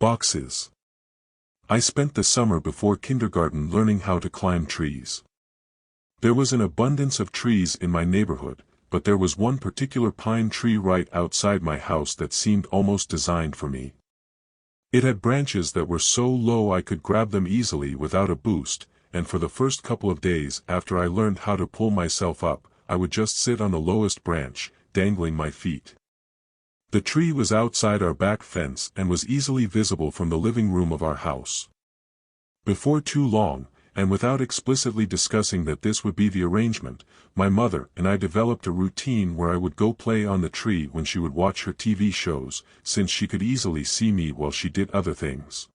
Boxes. I spent the summer before kindergarten learning how to climb trees. There was an abundance of trees in my neighborhood, but there was one particular pine tree right outside my house that seemed almost designed for me. It had branches that were so low I could grab them easily without a boost, and for the first couple of days after I learned how to pull myself up, I would just sit on the lowest branch, dangling my feet. The tree was outside our back fence and was easily visible from the living room of our house. Before too long, and without explicitly discussing that this would be the arrangement, my mother and I developed a routine where I would go play on the tree when she would watch her TV shows, since she could easily see me while she did other things.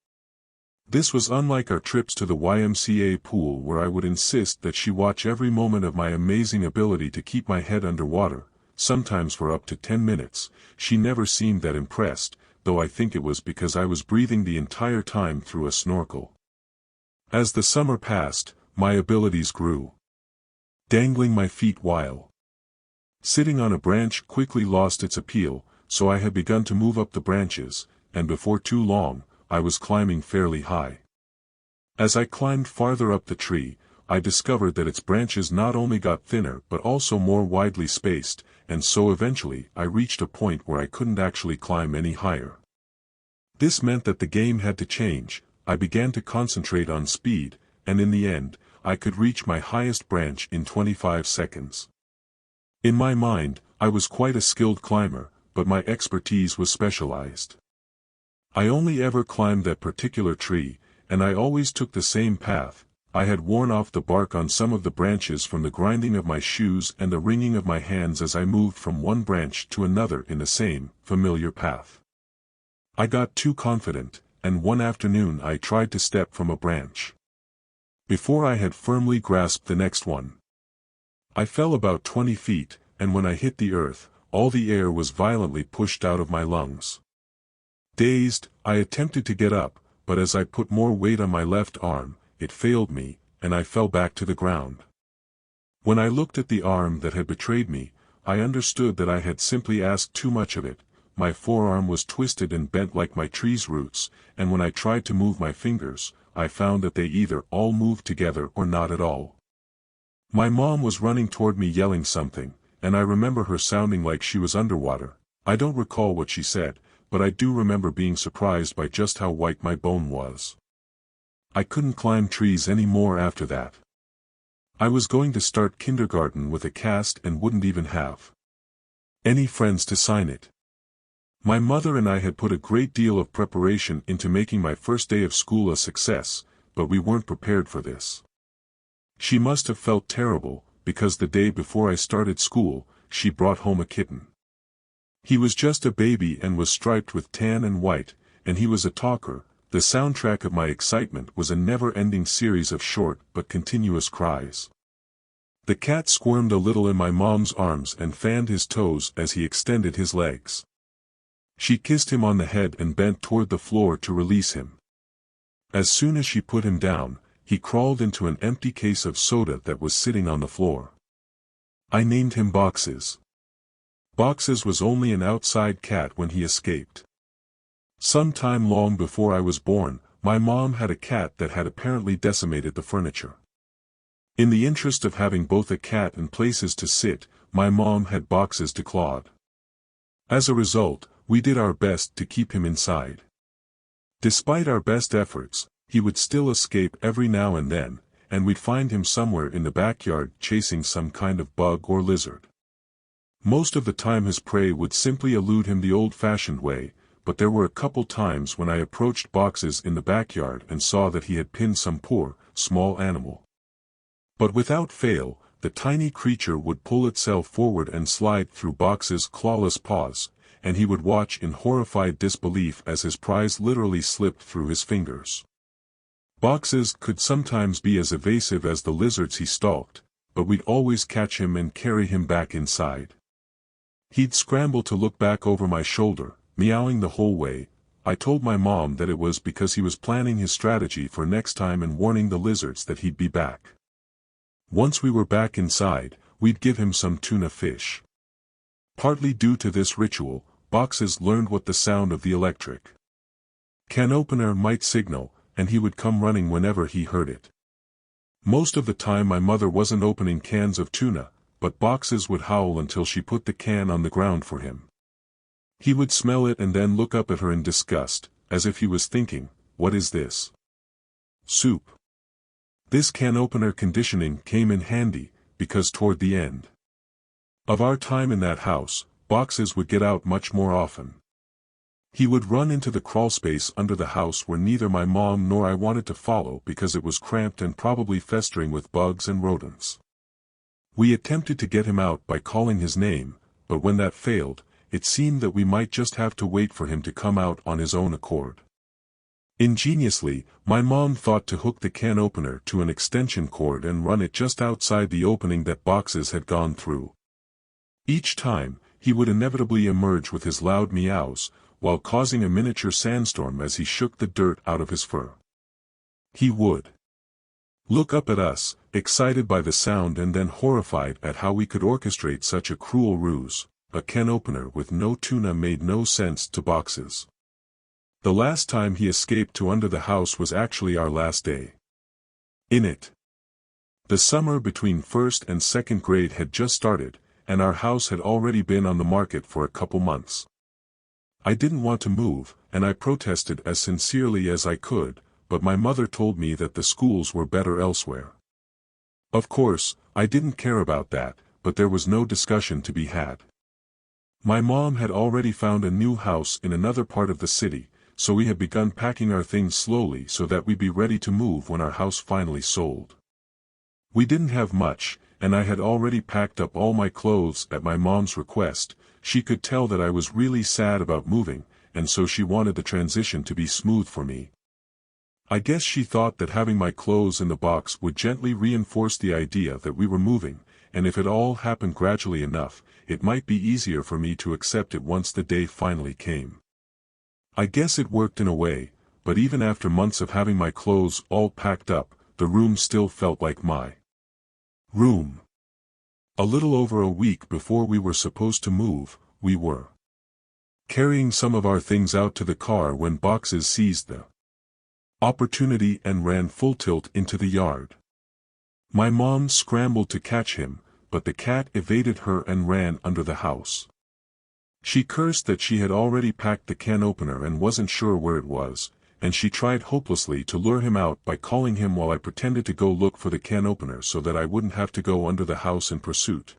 This was unlike our trips to the YMCA pool, where I would insist that she watch every moment of my amazing ability to keep my head underwater, sometimes for up to 10 minutes. She never seemed that impressed, though I think it was because I was breathing the entire time through a snorkel. As the summer passed, my abilities grew. Dangling my feet while sitting on a branch quickly lost its appeal, so I had begun to move up the branches, and before too long, I was climbing fairly high. As I climbed farther up the tree, I discovered that its branches not only got thinner but also more widely spaced, and so eventually I reached a point where I couldn't actually climb any higher. This meant that the game had to change. I began to concentrate on speed, and in the end, I could reach my highest branch in 25 seconds. In my mind, I was quite a skilled climber, but my expertise was specialized. I only ever climbed that particular tree, and I always took the same path. I had worn off the bark on some of the branches from the grinding of my shoes and the wringing of my hands as I moved from one branch to another in the same, familiar path. I got too confident, and one afternoon I tried to step from a branch. Before I had firmly grasped the next one, I fell about 20 feet, and when I hit the earth, all the air was violently pushed out of my lungs. Dazed, I attempted to get up, but as I put more weight on my left arm, it failed me, and I fell back to the ground. When I looked at the arm that had betrayed me, I understood that I had simply asked too much of it. My forearm was twisted and bent like my tree's roots, and when I tried to move my fingers, I found that they either all moved together or not at all. My mom was running toward me yelling something, and I remember her sounding like she was underwater. I don't recall what she said, but I do remember being surprised by just how white my bone was. I couldn't climb trees anymore after that. I was going to start kindergarten with a cast and wouldn't even have any friends to sign it. My mother and I had put a great deal of preparation into making my first day of school a success, but we weren't prepared for this. She must have felt terrible, because the day before I started school, she brought home a kitten. He was just a baby and was striped with tan and white, and he was a talker. The soundtrack of my excitement was a never-ending series of short but continuous cries. The cat squirmed a little in my mom's arms and fanned his toes as he extended his legs. She kissed him on the head and bent toward the floor to release him. As soon as she put him down, he crawled into an empty case of soda that was sitting on the floor. I named him Boxes. Boxes was only an outside cat when he escaped. Some time long before I was born, my mom had a cat that had apparently decimated the furniture. In the interest of having both a cat and places to sit, my mom had Boxes declawed. As a result, we did our best to keep him inside. Despite our best efforts, he would still escape every now and then, and we'd find him somewhere in the backyard chasing some kind of bug or lizard. Most of the time his prey would simply elude him the old-fashioned way, but there were a couple times when I approached Boxes in the backyard and saw that he had pinned some poor, small animal. But without fail, the tiny creature would pull itself forward and slide through Boxes' clawless paws, and he would watch in horrified disbelief as his prize literally slipped through his fingers. Boxes could sometimes be as evasive as the lizards he stalked, but we'd always catch him and carry him back inside. He'd scramble to look back over my shoulder, meowing the whole way. I told my mom that it was because he was planning his strategy for next time and warning the lizards that he'd be back. Once we were back inside, we'd give him some tuna fish. Partly due to this ritual, Boxes learned what the sound of the electric Can opener might signal, and he would come running whenever he heard it. Most of the time my mother wasn't opening cans of tuna, but Boxes would howl until she put the can on the ground for him. He would smell it and then look up at her in disgust, as if he was thinking, "What is this? Soup?" This can opener conditioning came in handy, because toward the end of our time in that house, Boxes would get out much more often. He would run into the crawlspace under the house where neither my mom nor I wanted to follow because it was cramped and probably festering with bugs and rodents. We attempted to get him out by calling his name, but when that failed, it seemed that we might just have to wait for him to come out on his own accord. Ingeniously, my mom thought to hook the can opener to an extension cord and run it just outside the opening that Boxes had gone through. Each time, he would inevitably emerge with his loud meows, while causing a miniature sandstorm as he shook the dirt out of his fur. He would look up at us, excited by the sound and then horrified at how we could orchestrate such a cruel ruse. A can opener with no tuna made no sense to Boxes. The last time he escaped to under the house was actually our last day in it. The summer between first and second grade had just started, and our house had already been on the market for a couple months. I didn't want to move, and I protested as sincerely as I could, but my mother told me that the schools were better elsewhere. Of course, I didn't care about that, but there was no discussion to be had. My mom had already found a new house in another part of the city, so we had begun packing our things slowly so that we'd be ready to move when our house finally sold. We didn't have much, and I had already packed up all my clothes at my mom's request. She could tell that I was really sad about moving, and so she wanted the transition to be smooth for me. I guess she thought that having my clothes in the box would gently reinforce the idea that we were moving, and if it all happened gradually enough, it might be easier for me to accept it once the day finally came. I guess it worked in a way, but even after months of having my clothes all packed up, the room still felt like my room. A little over a week before we were supposed to move, we were carrying some of our things out to the car when Boxes seized the opportunity and ran full tilt into the yard. My mom scrambled to catch him, but the cat evaded her and ran under the house. She cursed that she had already packed the can opener and wasn't sure where it was, and she tried hopelessly to lure him out by calling him while I pretended to go look for the can opener so that I wouldn't have to go under the house in pursuit.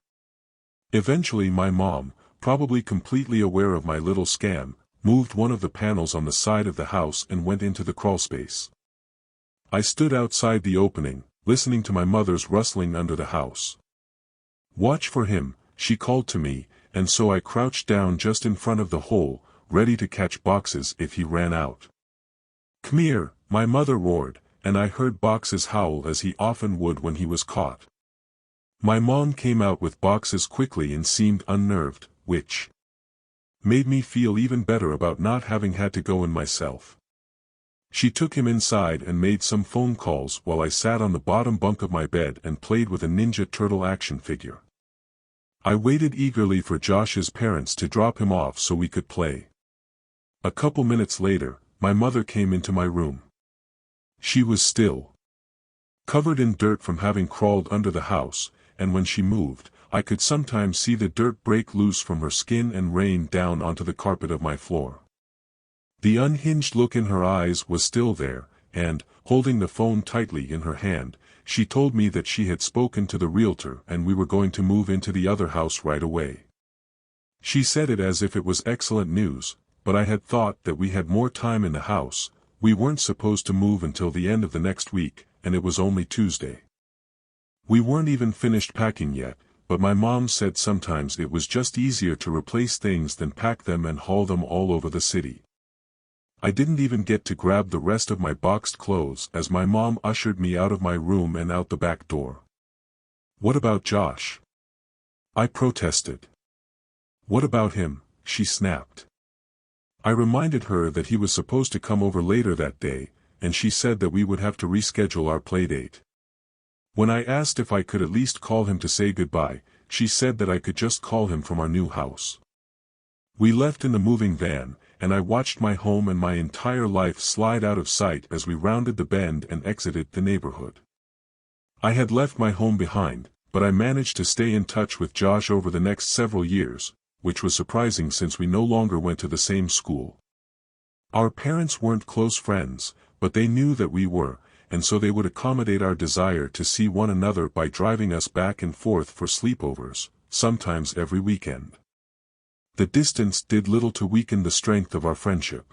Eventually my mom, probably completely aware of my little scam, moved one of the panels on the side of the house and went into the crawlspace. I stood outside the opening, listening to my mother's rustling under the house. "Watch for him," she called to me, and so I crouched down just in front of the hole, ready to catch Boxes if he ran out. "Come here," my mother roared, and I heard Boxes howl as he often would when he was caught. My mom came out with Boxes quickly and seemed unnerved, which made me feel even better about not having had to go in myself. She took him inside and made some phone calls while I sat on the bottom bunk of my bed and played with a Ninja Turtle action figure. I waited eagerly for Josh's parents to drop him off so we could play. A couple minutes later, my mother came into my room. She was still covered in dirt from having crawled under the house, and when she moved, I could sometimes see the dirt break loose from her skin and rain down onto the carpet of my floor. The unhinged look in her eyes was still there, and, holding the phone tightly in her hand, she told me that she had spoken to the realtor and we were going to move into the other house right away. She said it as if it was excellent news, but I had thought that we had more time in the house. We weren't supposed to move until the end of the next week, and it was only Tuesday. We weren't even finished packing yet, but my mom said sometimes it was just easier to replace things than pack them and haul them all over the city. I didn't even get to grab the rest of my boxed clothes as my mom ushered me out of my room and out the back door. "What about Josh?" I protested. "What about him?" she snapped. I reminded her that he was supposed to come over later that day, and she said that we would have to reschedule our playdate. When I asked if I could at least call him to say goodbye, she said that I could just call him from our new house. We left in the moving van, and I watched my home and my entire life slide out of sight as we rounded the bend and exited the neighborhood. I had left my home behind, but I managed to stay in touch with Josh over the next several years, which was surprising since we no longer went to the same school. Our parents weren't close friends, but they knew that we were, and so they would accommodate our desire to see one another by driving us back and forth for sleepovers, sometimes every weekend. The distance did little to weaken the strength of our friendship.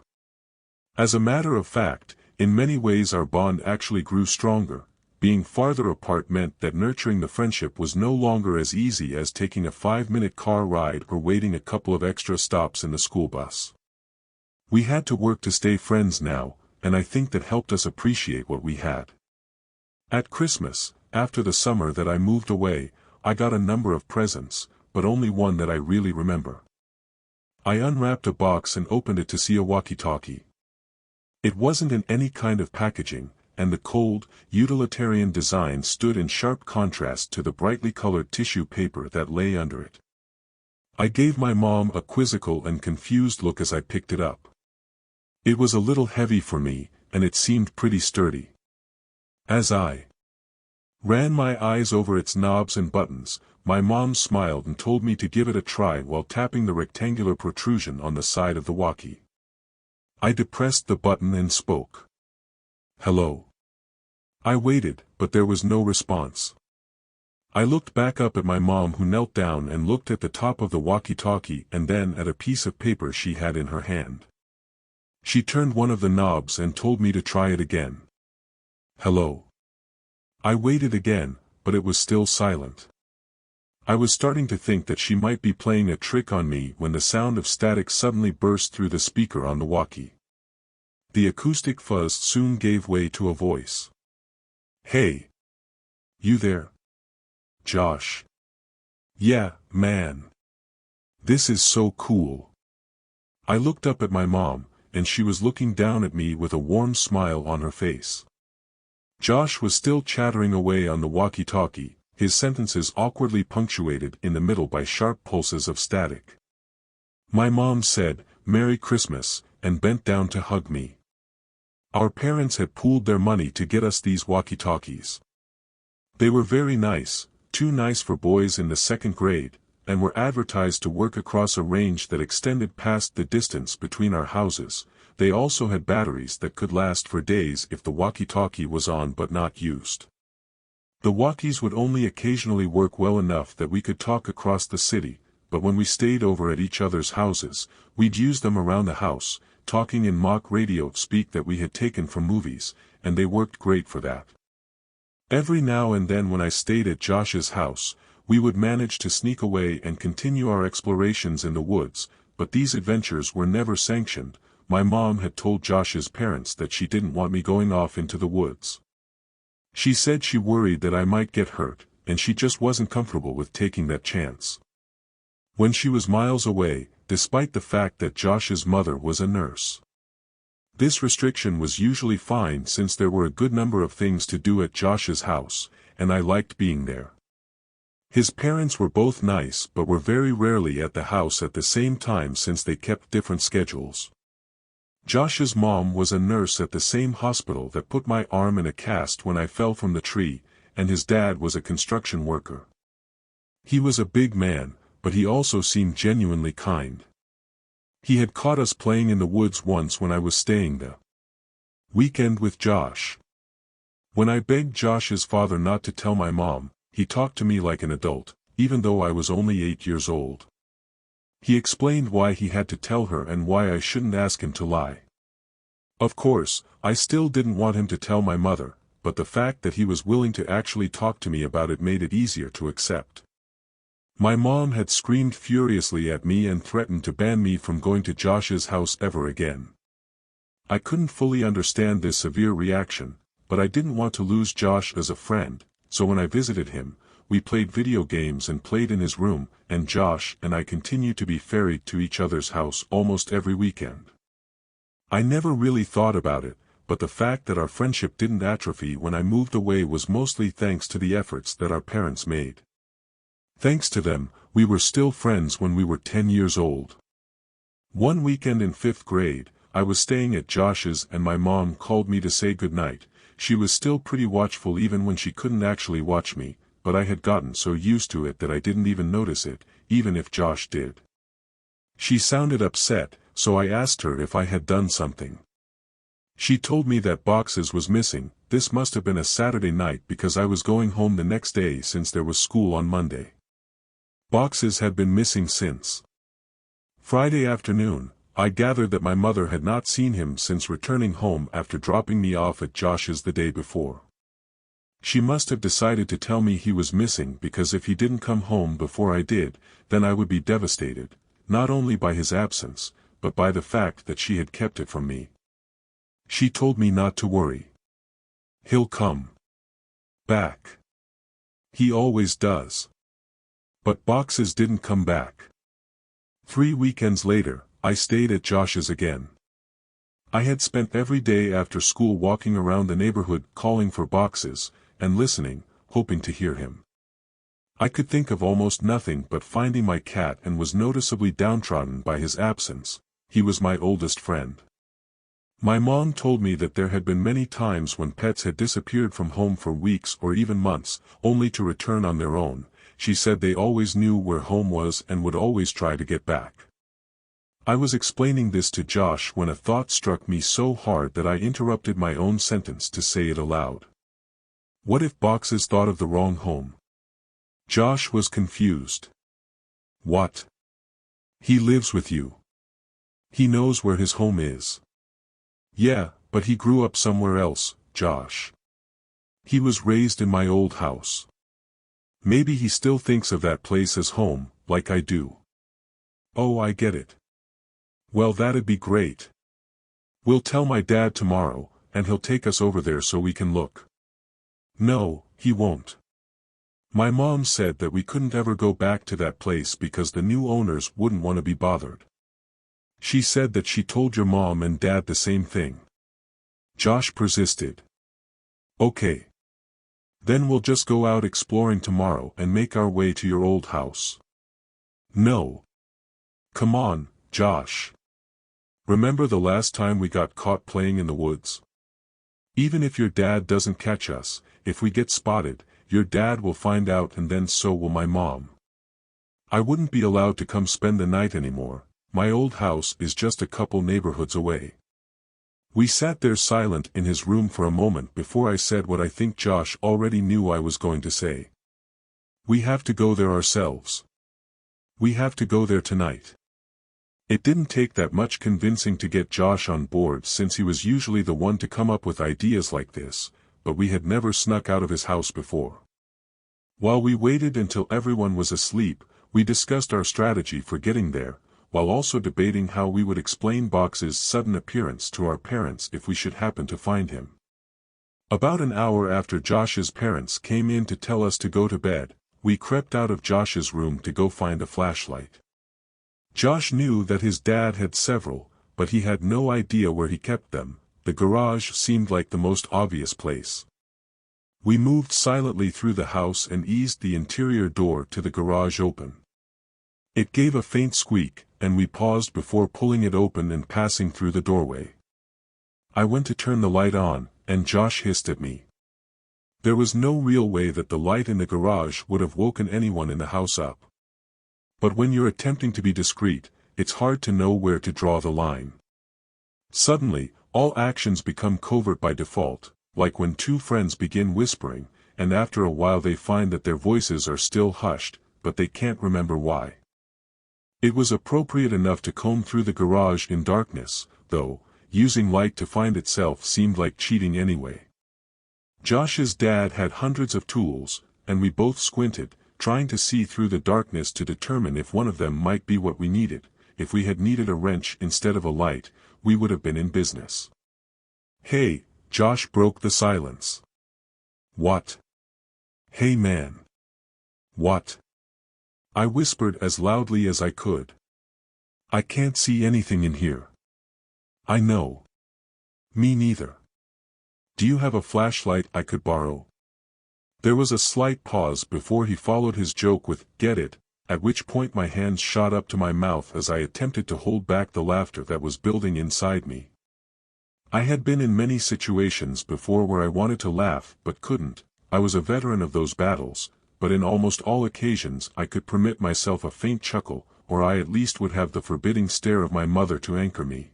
As a matter of fact, in many ways our bond actually grew stronger. Being farther apart meant that nurturing the friendship was no longer as easy as taking a 5-minute car ride or waiting a couple of extra stops in the school bus. We had to work to stay friends now, and I think that helped us appreciate what we had. At Christmas, after the summer that I moved away, I got a number of presents, but only one that I really remember. I unwrapped a box and opened it to see a walkie-talkie. It wasn't in any kind of packaging, and the cold, utilitarian design stood in sharp contrast to the brightly colored tissue paper that lay under it. I gave my mom a quizzical and confused look as I picked it up. It was a little heavy for me, and it seemed pretty sturdy. As I ran my eyes over its knobs and buttons, my mom smiled and told me to give it a try while tapping the rectangular protrusion on the side of the walkie. I depressed the button and spoke. "Hello." I waited, but there was no response. I looked back up at my mom, who knelt down and looked at the top of the walkie-talkie and then at a piece of paper she had in her hand. She turned one of the knobs and told me to try it again. "Hello." I waited again, but it was still silent. I was starting to think that she might be playing a trick on me when the sound of static suddenly burst through the speaker on the walkie. The acoustic fuzz soon gave way to a voice. "Hey. You there? Josh?" "Yeah, man. This is so cool." I looked up at my mom, and she was looking down at me with a warm smile on her face. Josh was still chattering away on the walkie-talkie, his sentences awkwardly punctuated in the middle by sharp pulses of static. My mom said, "Merry Christmas," and bent down to hug me. Our parents had pooled their money to get us these walkie-talkies. They were very nice, too nice for boys in the 2nd grade, and were advertised to work across a range that extended past the distance between our houses. They also had batteries that could last for days if the walkie-talkie was on but not used. The walkies would only occasionally work well enough that we could talk across the city, but when we stayed over at each other's houses, we'd use them around the house, talking in mock radio speak that we had taken from movies, and they worked great for that. Every now and then when I stayed at Josh's house, we would manage to sneak away and continue our explorations in the woods, but these adventures were never sanctioned. My mom had told Josh's parents that she didn't want me going off into the woods. She said she worried that I might get hurt, and she just wasn't comfortable with taking that chance. When she was miles away, despite the fact that Josh's mother was a nurse. This restriction was usually fine since there were a good number of things to do at Josh's house, and I liked being there. His parents were both nice but were very rarely at the house at the same time since they kept different schedules. Josh's mom was a nurse at the same hospital that put my arm in a cast when I fell from the tree, and his dad was a construction worker. He was a big man, but he also seemed genuinely kind. He had caught us playing in the woods once when I was staying the weekend with Josh. When I begged Josh's father not to tell my mom, he talked to me like an adult, even though I was only 8 years old. He explained why he had to tell her and why I shouldn't ask him to lie. Of course, I still didn't want him to tell my mother, but the fact that he was willing to actually talk to me about it made it easier to accept. My mom had screamed furiously at me and threatened to ban me from going to Josh's house ever again. I couldn't fully understand this severe reaction, but I didn't want to lose Josh as a friend, so when I visited him, we played video games and played in his room, and Josh and I continued to be ferried to each other's house almost every weekend. I never really thought about it, but the fact that our friendship didn't atrophy when I moved away was mostly thanks to the efforts that our parents made. Thanks to them, we were still friends when we were 10 years old. One weekend in 5th grade, I was staying at Josh's and my mom called me to say goodnight. She was still pretty watchful even when she couldn't actually watch me, but I had gotten so used to it that I didn't even notice it, even if Josh did. She sounded upset, so I asked her if I had done something. She told me that Boxes was missing. This must have been a Saturday night because I was going home the next day since there was school on Monday. Boxes had been missing since Friday afternoon. I gathered that my mother had not seen him since returning home after dropping me off at Josh's the day before. She must have decided to tell me he was missing because if he didn't come home before I did, then I would be devastated, not only by his absence, but by the fact that she had kept it from me. She told me not to worry. He'll come back. He always does. But Boxes didn't come back. 3 weekends later, I stayed at Josh's again. I had spent every day after school walking around the neighborhood calling for Boxes, and listening, hoping to hear him. I could think of almost nothing but finding my cat and was noticeably downtrodden by his absence. He was my oldest friend. My mom told me that there had been many times when pets had disappeared from home for weeks or even months, only to return on their own. She said they always knew where home was and would always try to get back. I was explaining this to Josh when a thought struck me so hard that I interrupted my own sentence to say it aloud. What if Boxes thought of the wrong home? Josh was confused. What? He lives with you. He knows where his home is. Yeah, but he grew up somewhere else, Josh. He was raised in my old house. Maybe he still thinks of that place as home, like I do. Oh, I get it. Well, that'd be great. We'll tell my dad tomorrow, and he'll take us over there so we can look. No, he won't. My mom said that we couldn't ever go back to that place because the new owners wouldn't want to be bothered. She said that she told your mom and dad the same thing. Josh persisted. Okay. Then we'll just go out exploring tomorrow and make our way to your old house. No. Come on, Josh. Remember the last time we got caught playing in the woods? Even if your dad doesn't catch us, if we get spotted, your dad will find out and then so will my mom. I wouldn't be allowed to come spend the night anymore. My old house is just a couple neighborhoods away. We sat there silent in his room for a moment before I said what I think Josh already knew I was going to say. We have to go there ourselves. We have to go there tonight. It didn't take that much convincing to get Josh on board since he was usually the one to come up with ideas like this, but we had never snuck out of his house before. While we waited until everyone was asleep, we discussed our strategy for getting there, while also debating how we would explain Box's sudden appearance to our parents if we should happen to find him. About an hour after Josh's parents came in to tell us to go to bed, we crept out of Josh's room to go find a flashlight. Josh knew that his dad had several, but he had no idea where he kept them. The garage seemed like the most obvious place. We moved silently through the house and eased the interior door to the garage open. It gave a faint squeak, and we paused before pulling it open and passing through the doorway. I went to turn the light on, and Josh hissed at me. There was no real way that the light in the garage would have woken anyone in the house up. But when you're attempting to be discreet, it's hard to know where to draw the line. Suddenly, all actions become covert by default, like when two friends begin whispering, and after a while they find that their voices are still hushed, but they can't remember why. It was appropriate enough to comb through the garage in darkness, though, using light to find itself seemed like cheating anyway. Josh's dad had hundreds of tools, and we both squinted, trying to see through the darkness to determine if one of them might be what we needed. If we had needed a wrench instead of a light, we would have been in business. Hey, Josh broke the silence. What? Hey man. What? I whispered as loudly as I could. I can't see anything in here. I know. Me neither. Do you have a flashlight I could borrow? There was a slight pause before he followed his joke with, get it, at which point my hands shot up to my mouth as I attempted to hold back the laughter that was building inside me. I had been in many situations before where I wanted to laugh but couldn't. I was a veteran of those battles, but in almost all occasions I could permit myself a faint chuckle, or I at least would have the forbidding stare of my mother to anchor me.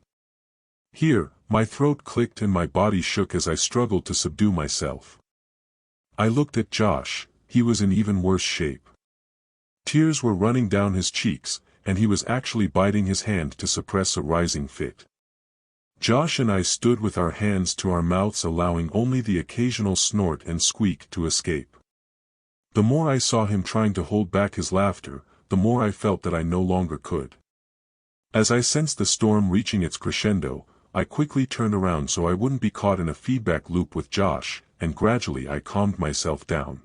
Here, my throat clicked and my body shook as I struggled to subdue myself. I looked at Josh. He was in even worse shape. Tears were running down his cheeks, and he was actually biting his hand to suppress a rising fit. Josh and I stood with our hands to our mouths, allowing only the occasional snort and squeak to escape. The more I saw him trying to hold back his laughter, the more I felt that I no longer could. As I sensed the storm reaching its crescendo, I quickly turned around so I wouldn't be caught in a feedback loop with Josh, and gradually I calmed myself down.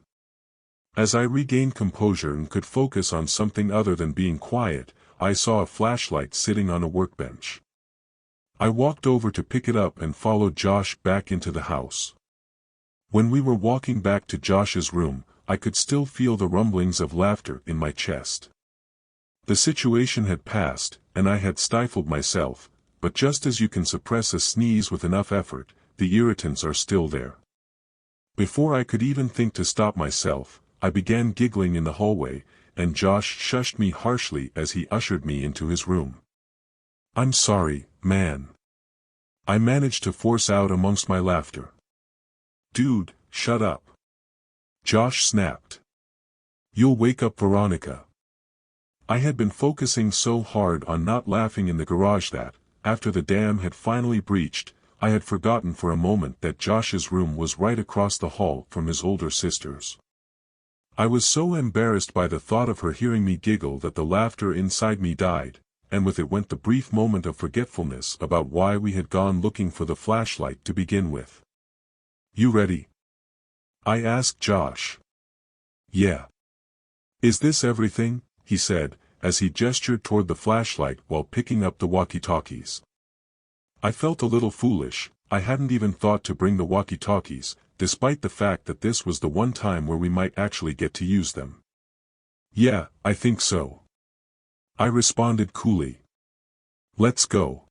As I regained composure and could focus on something other than being quiet, I saw a flashlight sitting on a workbench. I walked over to pick it up and followed Josh back into the house. When we were walking back to Josh's room, I could still feel the rumblings of laughter in my chest. The situation had passed, and I had stifled myself, but just as you can suppress a sneeze with enough effort, the irritants are still there. Before I could even think to stop myself, I began giggling in the hallway, and Josh shushed me harshly as he ushered me into his room. "I'm sorry, man," I managed to force out amongst my laughter. "Dude, shut up," Josh snapped. "You'll wake up Veronica." I had been focusing so hard on not laughing in the garage that, after the dam had finally breached, I had forgotten for a moment that Josh's room was right across the hall from his older sister's. I was so embarrassed by the thought of her hearing me giggle that the laughter inside me died, and with it went the brief moment of forgetfulness about why we had gone looking for the flashlight to begin with. "You ready?" I asked Josh. "Yeah." "Is this everything?" he said, as he gestured toward the flashlight while picking up the walkie-talkies. I felt a little foolish. I hadn't even thought to bring the walkie-talkies, despite the fact that this was the one time where we might actually get to use them. "Yeah, I think so," I responded coolly. "Let's go."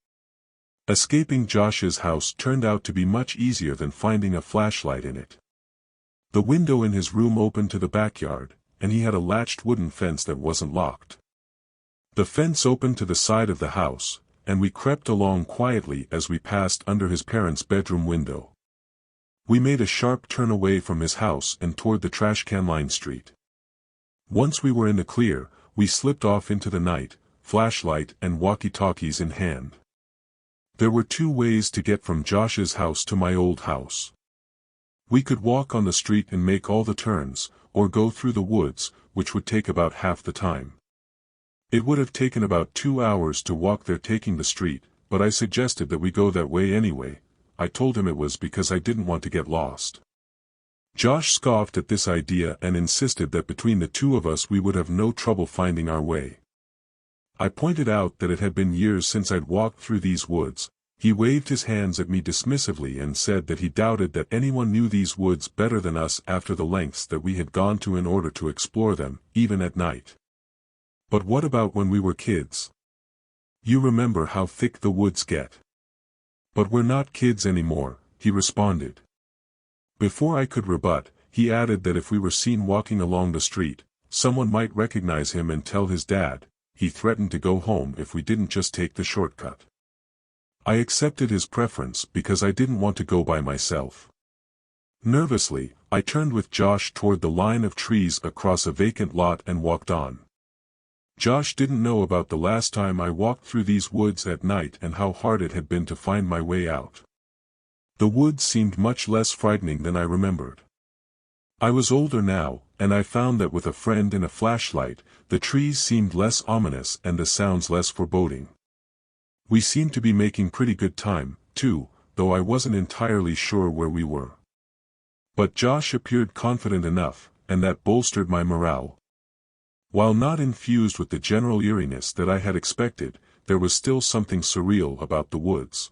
Escaping Josh's house turned out to be much easier than finding a flashlight in it. The window in his room opened to the backyard, and he had a latched wooden fence that wasn't locked. The fence opened to the side of the house, and we crept along quietly as we passed under his parents' bedroom window. We made a sharp turn away from his house and toward the trash-can-lined street. Once we were in the clear, we slipped off into the night, flashlight and walkie-talkies in hand. There were two ways to get from Josh's house to my old house. We could walk on the street and make all the turns, or go through the woods, which would take about half the time. It would have taken about 2 hours to walk there taking the street, but I suggested that we go that way anyway. I told him it was because I didn't want to get lost. Josh scoffed at this idea and insisted that between the two of us we would have no trouble finding our way. I pointed out that it had been years since I'd walked through these woods. He waved his hands at me dismissively and said that he doubted that anyone knew these woods better than us after the lengths that we had gone to in order to explore them, even at night. "But what about when we were kids? You remember how thick the woods get." "But we're not kids anymore," he responded. Before I could rebut, he added that if we were seen walking along the street, someone might recognize him and tell his dad. He threatened to go home if we didn't just take the shortcut. I accepted his preference because I didn't want to go by myself. Nervously, I turned with Josh toward the line of trees across a vacant lot and walked on. Josh didn't know about the last time I walked through these woods at night and how hard it had been to find my way out. The woods seemed much less frightening than I remembered. I was older now, and I found that with a friend and a flashlight, the trees seemed less ominous and the sounds less foreboding. We seemed to be making pretty good time, too, though I wasn't entirely sure where we were. But Josh appeared confident enough, and that bolstered my morale. While not infused with the general eeriness that I had expected, there was still something surreal about the woods.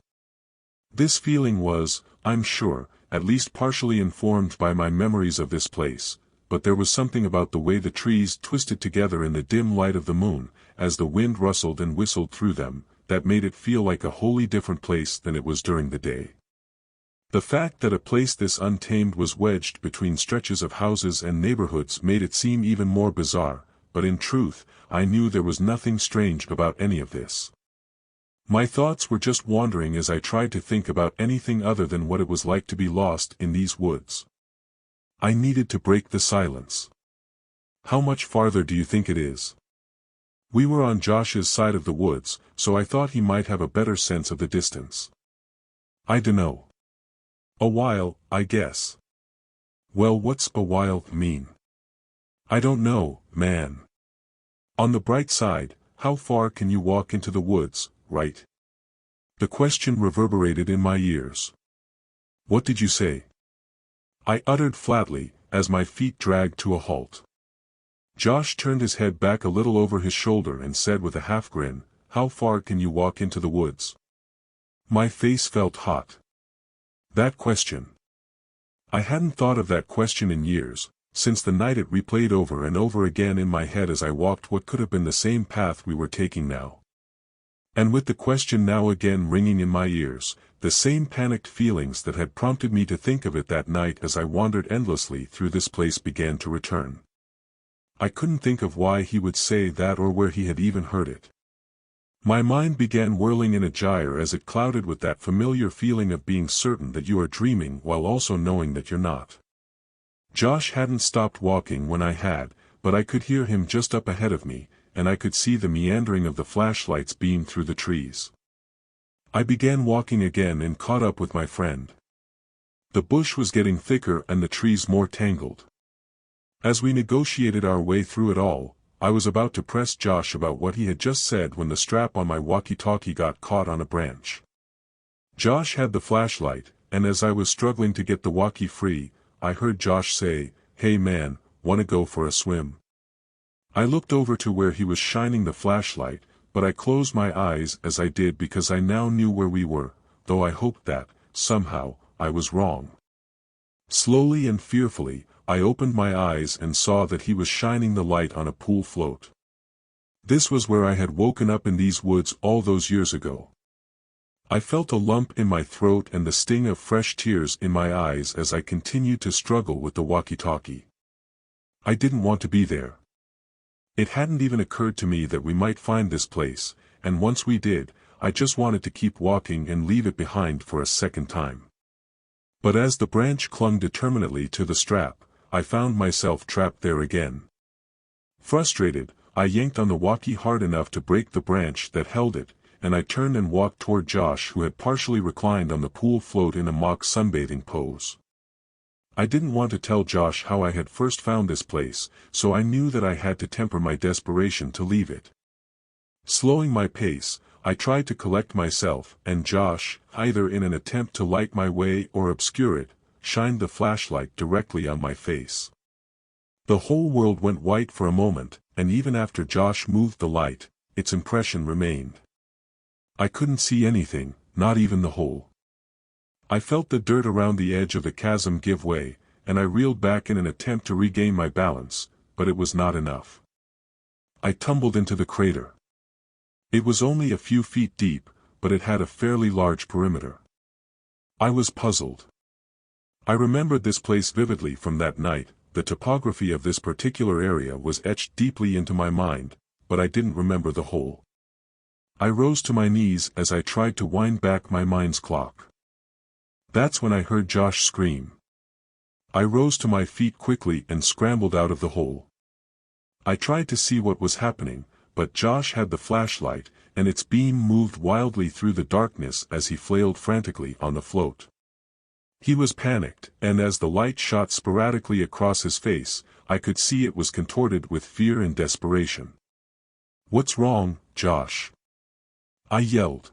This feeling was, I'm sure, at least partially informed by my memories of this place, but there was something about the way the trees twisted together in the dim light of the moon, as the wind rustled and whistled through them, that made it feel like a wholly different place than it was during the day. The fact that a place this untamed was wedged between stretches of houses and neighborhoods made it seem even more bizarre, but in truth, I knew there was nothing strange about any of this. My thoughts were just wandering as I tried to think about anything other than what it was like to be lost in these woods. I needed to break the silence. How much farther do you think it is? We were on Josh's side of the woods, so I thought he might have a better sense of the distance. I dunno. A while, I guess. Well, what's a while mean? I don't know, man. On the bright side, how far can you walk into the woods, right? The question reverberated in my ears. What did you say? I uttered flatly, as my feet dragged to a halt. Josh turned his head back a little over his shoulder and said with a half grin, "How far can you walk into the woods?" My face felt hot. That question. I hadn't thought of that question in years, since the night it replayed over and over again in my head as I walked what could have been the same path we were taking now. And with the question now again ringing in my ears, the same panicked feelings that had prompted me to think of it that night as I wandered endlessly through this place began to return. I couldn't think of why he would say that or where he had even heard it. My mind began whirling in a gyre as it clouded with that familiar feeling of being certain that you are dreaming while also knowing that you're not. Josh hadn't stopped walking when I had, but I could hear him just up ahead of me, and I could see the meandering of the flashlight's beam through the trees. I began walking again and caught up with my friend. The bush was getting thicker and the trees more tangled. As we negotiated our way through it all, I was about to press Josh about what he had just said when the strap on my walkie-talkie got caught on a branch. Josh had the flashlight, and as I was struggling to get the walkie free, I heard Josh say, "Hey man, wanna go for a swim?" I looked over to where he was shining the flashlight, but I closed my eyes as I did because I now knew where we were, though I hoped that, somehow, I was wrong. Slowly and fearfully, I opened my eyes and saw that he was shining the light on a pool float. This was where I had woken up in these woods all those years ago. I felt a lump in my throat and the sting of fresh tears in my eyes as I continued to struggle with the walkie-talkie. I didn't want to be there. It hadn't even occurred to me that we might find this place, and once we did, I just wanted to keep walking and leave it behind for a second time. But as the branch clung determinedly to the strap, I found myself trapped there again. Frustrated, I yanked on the walkie hard enough to break the branch that held it, and I turned and walked toward Josh, who had partially reclined on the pool float in a mock sunbathing pose. I didn't want to tell Josh how I had first found this place, so I knew that I had to temper my desperation to leave it. Slowing my pace, I tried to collect myself, and Josh, either in an attempt to light my way or obscure it, shined the flashlight directly on my face. The whole world went white for a moment, and even after Josh moved the light, its impression remained. I couldn't see anything, not even the hole. I felt the dirt around the edge of the chasm give way, and I reeled back in an attempt to regain my balance, but it was not enough. I tumbled into the crater. It was only a few feet deep, but it had a fairly large perimeter. I was puzzled. I remembered this place vividly from that night. The topography of this particular area was etched deeply into my mind, but I didn't remember the hole. I rose to my knees as I tried to wind back my mind's clock. That's when I heard Josh scream. I rose to my feet quickly and scrambled out of the hole. I tried to see what was happening, but Josh had the flashlight, and its beam moved wildly through the darkness as he flailed frantically on the float. He was panicked, and as the light shot sporadically across his face, I could see it was contorted with fear and desperation. "What's wrong, Josh?" I yelled.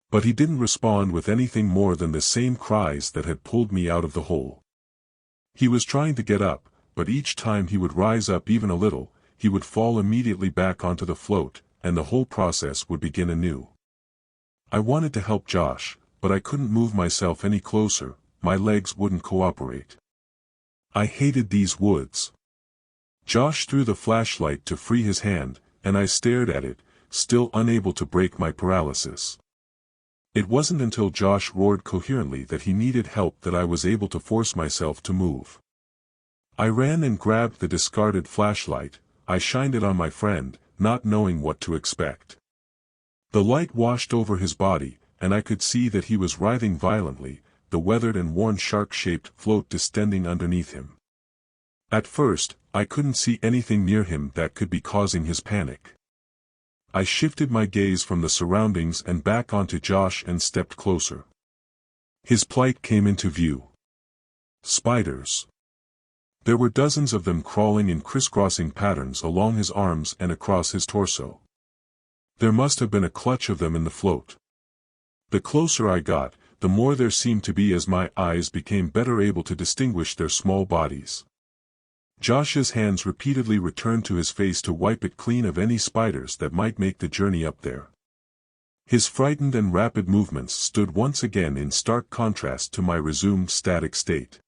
But he didn't respond with anything more than the same cries that had pulled me out of the hole. He was trying to get up, but each time he would rise up even a little, he would fall immediately back onto the float, and the whole process would begin anew. I wanted to help Josh, but I couldn't move myself any closer, my legs wouldn't cooperate. I hated these woods. Josh threw the flashlight to free his hand, and I stared at it, still unable to break my paralysis. It wasn't until Josh roared coherently that he needed help that I was able to force myself to move. I ran and grabbed the discarded flashlight. I shined it on my friend, not knowing what to expect. The light washed over his body, and I could see that he was writhing violently, the weathered and worn shark-shaped float distending underneath him. At first, I couldn't see anything near him that could be causing his panic. I shifted my gaze from the surroundings and back onto Josh and stepped closer. His plight came into view. Spiders. There were dozens of them crawling in crisscrossing patterns along his arms and across his torso. There must have been a clutch of them in the float. The closer I got, the more there seemed to be as my eyes became better able to distinguish their small bodies. Josh's hands repeatedly returned to his face to wipe it clean of any spiders that might make the journey up there. His frightened and rapid movements stood once again in stark contrast to my resumed static state.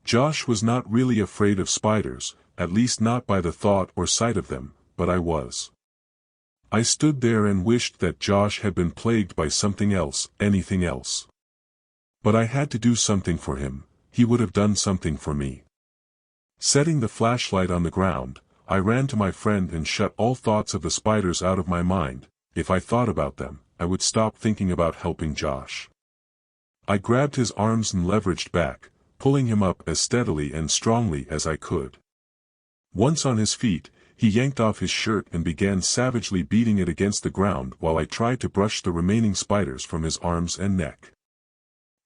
Josh was not really afraid of spiders, at least not by the thought or sight of them, but I was. I stood there and wished that Josh had been plagued by something else, anything else. But I had to do something for him. He would have done something for me. Setting the flashlight on the ground, I ran to my friend and shut all thoughts of the spiders out of my mind. If I thought about them, I would stop thinking about helping Josh. I grabbed his arms and leveraged back, pulling him up as steadily and strongly as I could. Once on his feet, he yanked off his shirt and began savagely beating it against the ground while I tried to brush the remaining spiders from his arms and neck.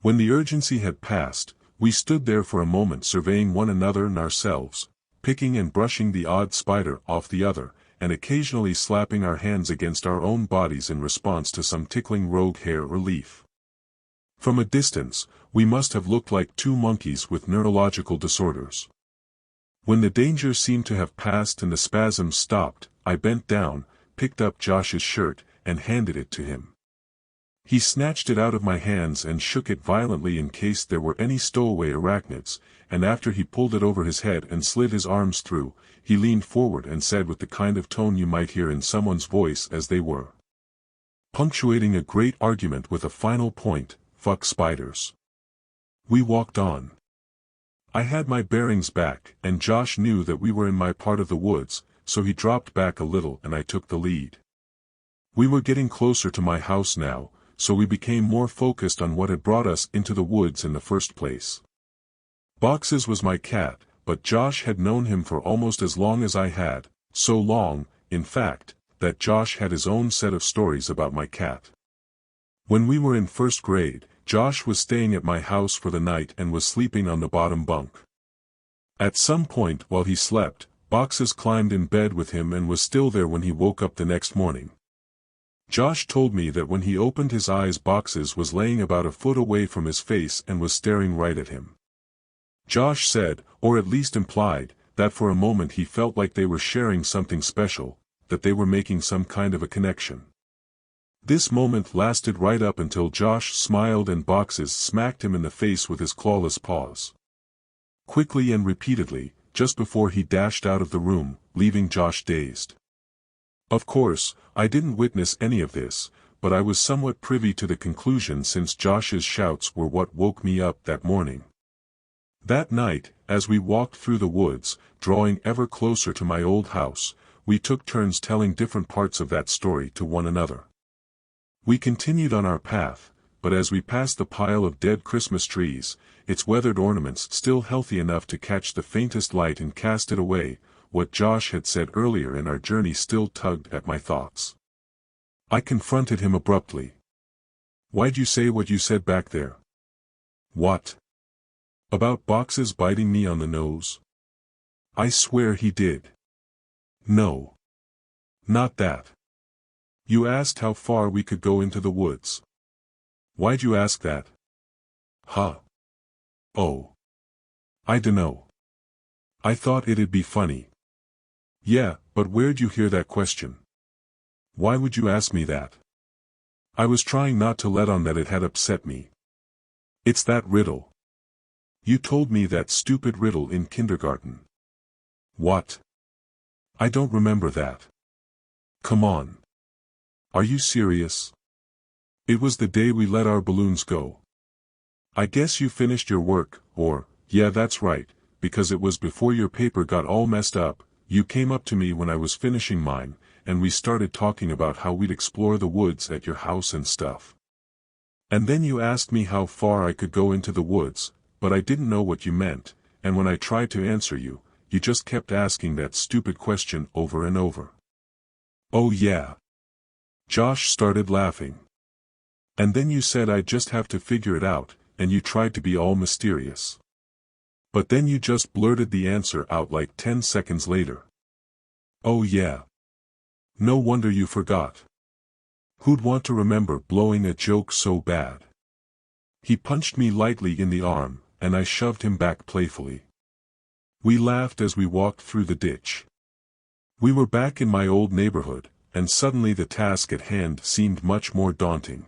When the urgency had passed, we stood there for a moment surveying one another and ourselves, picking and brushing the odd spider off the other, and occasionally slapping our hands against our own bodies in response to some tickling rogue hair or leaf. From a distance, we must have looked like two monkeys with neurological disorders. When the danger seemed to have passed and the spasms stopped, I bent down, picked up Josh's shirt, and handed it to him. He snatched it out of my hands and shook it violently in case there were any stowaway arachnids, and after he pulled it over his head and slid his arms through, he leaned forward and said with the kind of tone you might hear in someone's voice as they were punctuating a great argument with a final point, "Fuck spiders." We walked on. I had my bearings back, and Josh knew that we were in my part of the woods, so he dropped back a little and I took the lead. We were getting closer to my house now, so we became more focused on what had brought us into the woods in the first place. Boxes was my cat, but Josh had known him for almost as long as I had, so long, in fact, that Josh had his own set of stories about my cat. When we were in first grade, Josh was staying at my house for the night and was sleeping on the bottom bunk. At some point while he slept, Boxes climbed in bed with him and was still there when he woke up the next morning. Josh told me that when he opened his eyes Boxes was laying about a foot away from his face and was staring right at him. Josh said, or at least implied, that for a moment he felt like they were sharing something special, that they were making some kind of a connection. This moment lasted right up until Josh smiled and Boxes smacked him in the face with his clawless paws. Quickly and repeatedly, just before he dashed out of the room, leaving Josh dazed. Of course, I didn't witness any of this, but I was somewhat privy to the conclusion since Josh's shouts were what woke me up that morning. That night, as we walked through the woods, drawing ever closer to my old house, we took turns telling different parts of that story to one another. We continued on our path, but as we passed the pile of dead Christmas trees, its weathered ornaments still healthy enough to catch the faintest light and cast it away, what Josh had said earlier in our journey still tugged at my thoughts. I confronted him abruptly. "Why'd you say what you said back there?" "What? About Boxes biting me on the nose?" "I swear he did." "No. Not that. You asked how far we could go into the woods." "Why'd you ask that?" "Huh. Oh. I dunno. I thought it'd be funny." "Yeah, but where'd you hear that question?" "Why would you ask me that?" "I was trying not to let on that it had upset me." "It's that riddle. You told me that stupid riddle in kindergarten. What? I don't remember that. Come on. Are you serious? It was the day we let our balloons go. I guess you finished your work, or, yeah, that's right, because it was before your paper got all messed up. You came up to me when I was finishing mine, and we started talking about how we'd explore the woods at your house and stuff. And then you asked me how far I could go into the woods, but I didn't know what you meant, and when I tried to answer you, you just kept asking that stupid question over and over. Oh yeah. Josh started laughing. And then you said I'd just have to figure it out, and you tried to be all mysterious. But then you just blurted the answer out like 10 seconds later. Oh yeah. No wonder you forgot. Who'd want to remember blowing a joke so bad? He punched me lightly in the arm, and I shoved him back playfully. We laughed as we walked through the ditch. We were back in my old neighborhood, and suddenly the task at hand seemed much more daunting.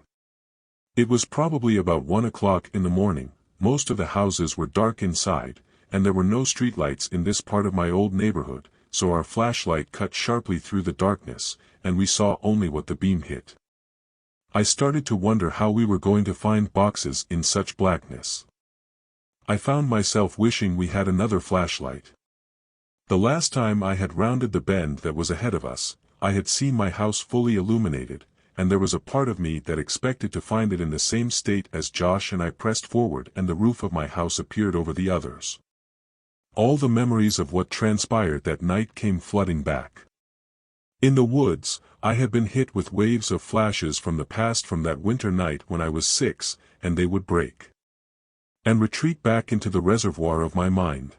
It was probably about 1 o'clock in the morning. Most of the houses were dark inside, and there were no streetlights in this part of my old neighborhood, so our flashlight cut sharply through the darkness, and we saw only what the beam hit. I started to wonder how we were going to find boxes in such blackness. I found myself wishing we had another flashlight. The last time I had rounded the bend that was ahead of us, I had seen my house fully illuminated, and there was a part of me that expected to find it in the same state as Josh, and I pressed forward and the roof of my house appeared over the others. All the memories of what transpired that night came flooding back. In the woods, I had been hit with waves of flashes from the past, from that winter night when I was 6, and they would break and retreat back into the reservoir of my mind.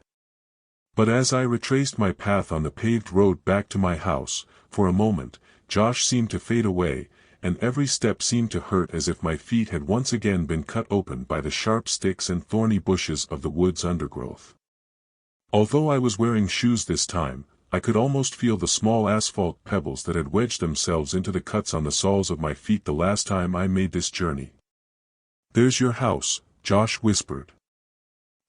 But as I retraced my path on the paved road back to my house, for a moment, Josh seemed to fade away, and every step seemed to hurt as if my feet had once again been cut open by the sharp sticks and thorny bushes of the wood's undergrowth. Although I was wearing shoes this time, I could almost feel the small asphalt pebbles that had wedged themselves into the cuts on the soles of my feet the last time I made this journey. "There's your house," Josh whispered.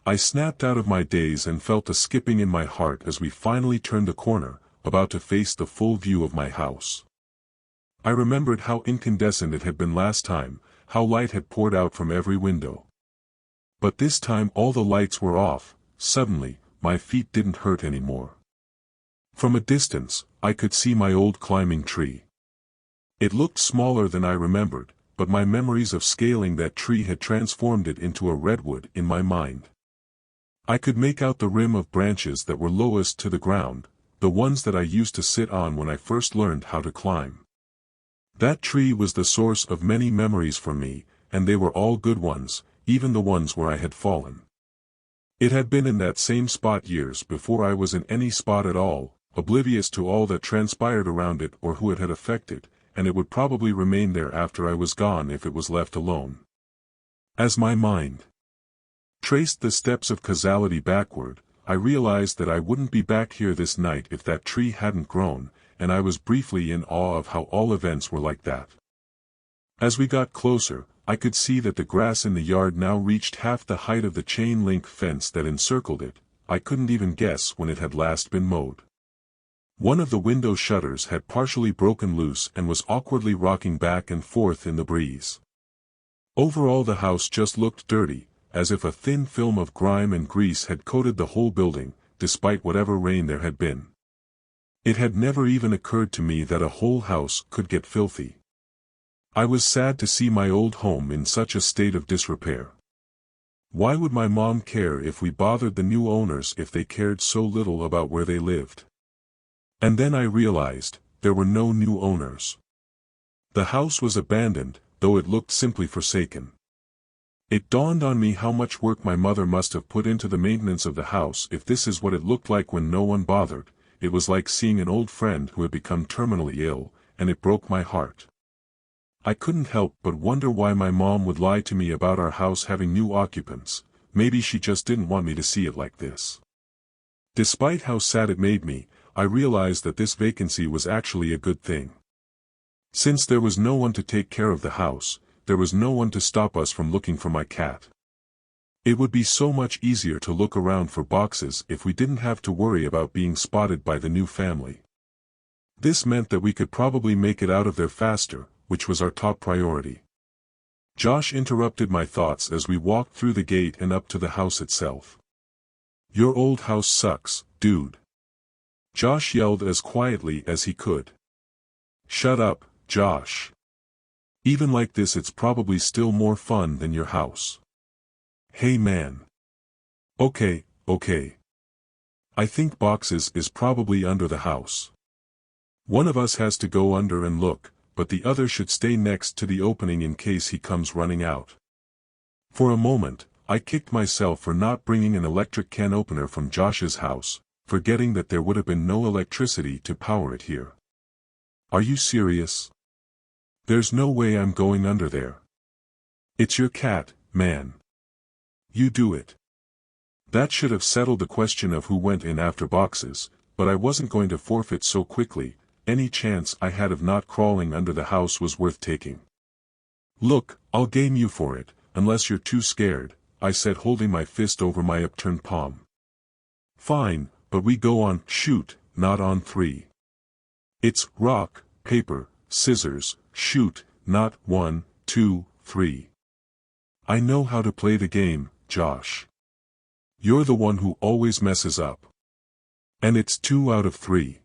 I snapped out of my daze and felt a skipping in my heart as we finally turned the corner, about to face the full view of my house. I remembered how incandescent it had been last time, how light had poured out from every window. But this time all the lights were off. Suddenly, my feet didn't hurt anymore. From a distance, I could see my old climbing tree. It looked smaller than I remembered, but my memories of scaling that tree had transformed it into a redwood in my mind. I could make out the rim of branches that were lowest to the ground, the ones that I used to sit on when I first learned how to climb. That tree was the source of many memories for me, and they were all good ones, even the ones where I had fallen. It had been in that same spot years before I was in any spot at all, oblivious to all that transpired around it or who it had affected, and it would probably remain there after I was gone if it was left alone. As my mind traced the steps of causality backward, I realized that I wouldn't be back here this night if that tree hadn't grown, and I was briefly in awe of how all events were like that. As we got closer, I could see that the grass in the yard now reached half the height of the chain-link fence that encircled it. I couldn't even guess when it had last been mowed. One of the window shutters had partially broken loose and was awkwardly rocking back and forth in the breeze. Overall the house just looked dirty, as if a thin film of grime and grease had coated the whole building, despite whatever rain there had been. It had never even occurred to me that a whole house could get filthy. I was sad to see my old home in such a state of disrepair. Why would my mom care if we bothered the new owners if they cared so little about where they lived? And then I realized, there were no new owners. The house was abandoned, though it looked simply forsaken. It dawned on me how much work my mother must have put into the maintenance of the house if this is what it looked like when no one bothered. It was like seeing an old friend who had become terminally ill, and it broke my heart. I couldn't help but wonder why my mom would lie to me about our house having new occupants. Maybe she just didn't want me to see it like this. Despite how sad it made me, I realized that this vacancy was actually a good thing. Since there was no one to take care of the house, there was no one to stop us from looking for my cat. It would be so much easier to look around for boxes if we didn't have to worry about being spotted by the new family. This meant that we could probably make it out of there faster, which was our top priority. Josh interrupted my thoughts as we walked through the gate and up to the house itself. "Your old house sucks, dude," Josh yelled as quietly as he could. "Shut up, Josh. Even like this it's probably still more fun than your house." "Hey man. Okay. I think boxes is probably under the house. One of us has to go under and look, but the other should stay next to the opening in case he comes running out." For a moment, I kicked myself for not bringing an electric can opener from Josh's house, forgetting that there would have been no electricity to power it here. "Are you serious? There's no way I'm going under there." "It's your cat, man. You do it." That should have settled the question of who went in after boxes, but I wasn't going to forfeit so quickly. Any chance I had of not crawling under the house was worth taking. "Look, I'll game you for it, unless you're too scared," I said, holding my fist over my upturned palm. "Fine, but we go on shoot, not on three. It's rock, paper, scissors, shoot, not 1, 2, 3. I know how to play the game, Josh. You're the one who always messes up. And it's 2 out of 3.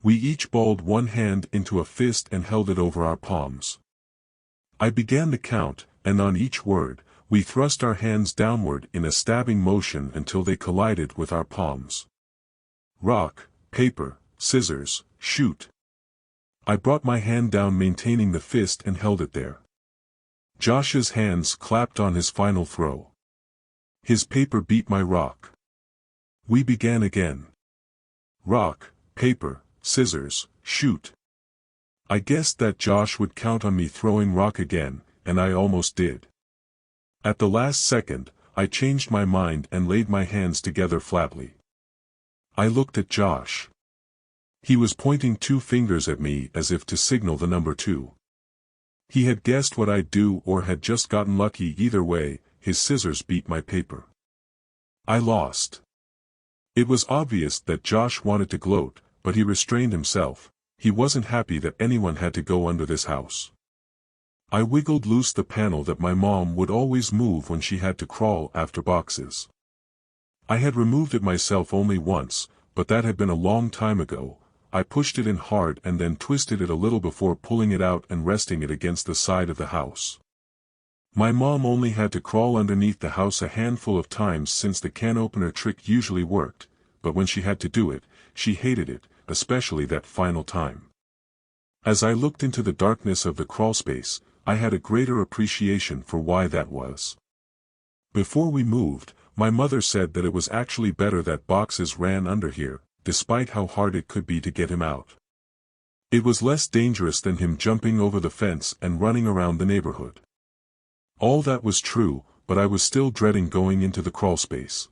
We each balled one hand into a fist and held it over our palms. I began to count, and on each word, we thrust our hands downward in a stabbing motion until they collided with our palms. Rock, paper, scissors, shoot. I brought my hand down, maintaining the fist, and held it there. Josh's hands clapped on his final throw. His paper beat my rock. We began again. Rock, paper, scissors, shoot. I guessed that Josh would count on me throwing rock again, and I almost did. At the last second, I changed my mind and laid my hands together flatly. I looked at Josh. He was pointing 2 fingers at me as if to signal the number 2. He had guessed what I'd do or had just gotten lucky. Either way, his scissors beat my paper. I lost. It was obvious that Josh wanted to gloat, but he restrained himself. He wasn't happy that anyone had to go under this house. I wiggled loose the panel that my mom would always move when she had to crawl after boxes. I had removed it myself only once, but that had been a long time ago. I pushed it in hard and then twisted it a little before pulling it out and resting it against the side of the house. My mom only had to crawl underneath the house a handful of times since the can opener trick usually worked, but when she had to do it, she hated it, especially that final time. As I looked into the darkness of the crawlspace, I had a greater appreciation for why that was. Before we moved, my mother said that it was actually better that boxes ran under here, despite how hard it could be to get him out. It was less dangerous than him jumping over the fence and running around the neighborhood. All that was true, but I was still dreading going into the crawlspace.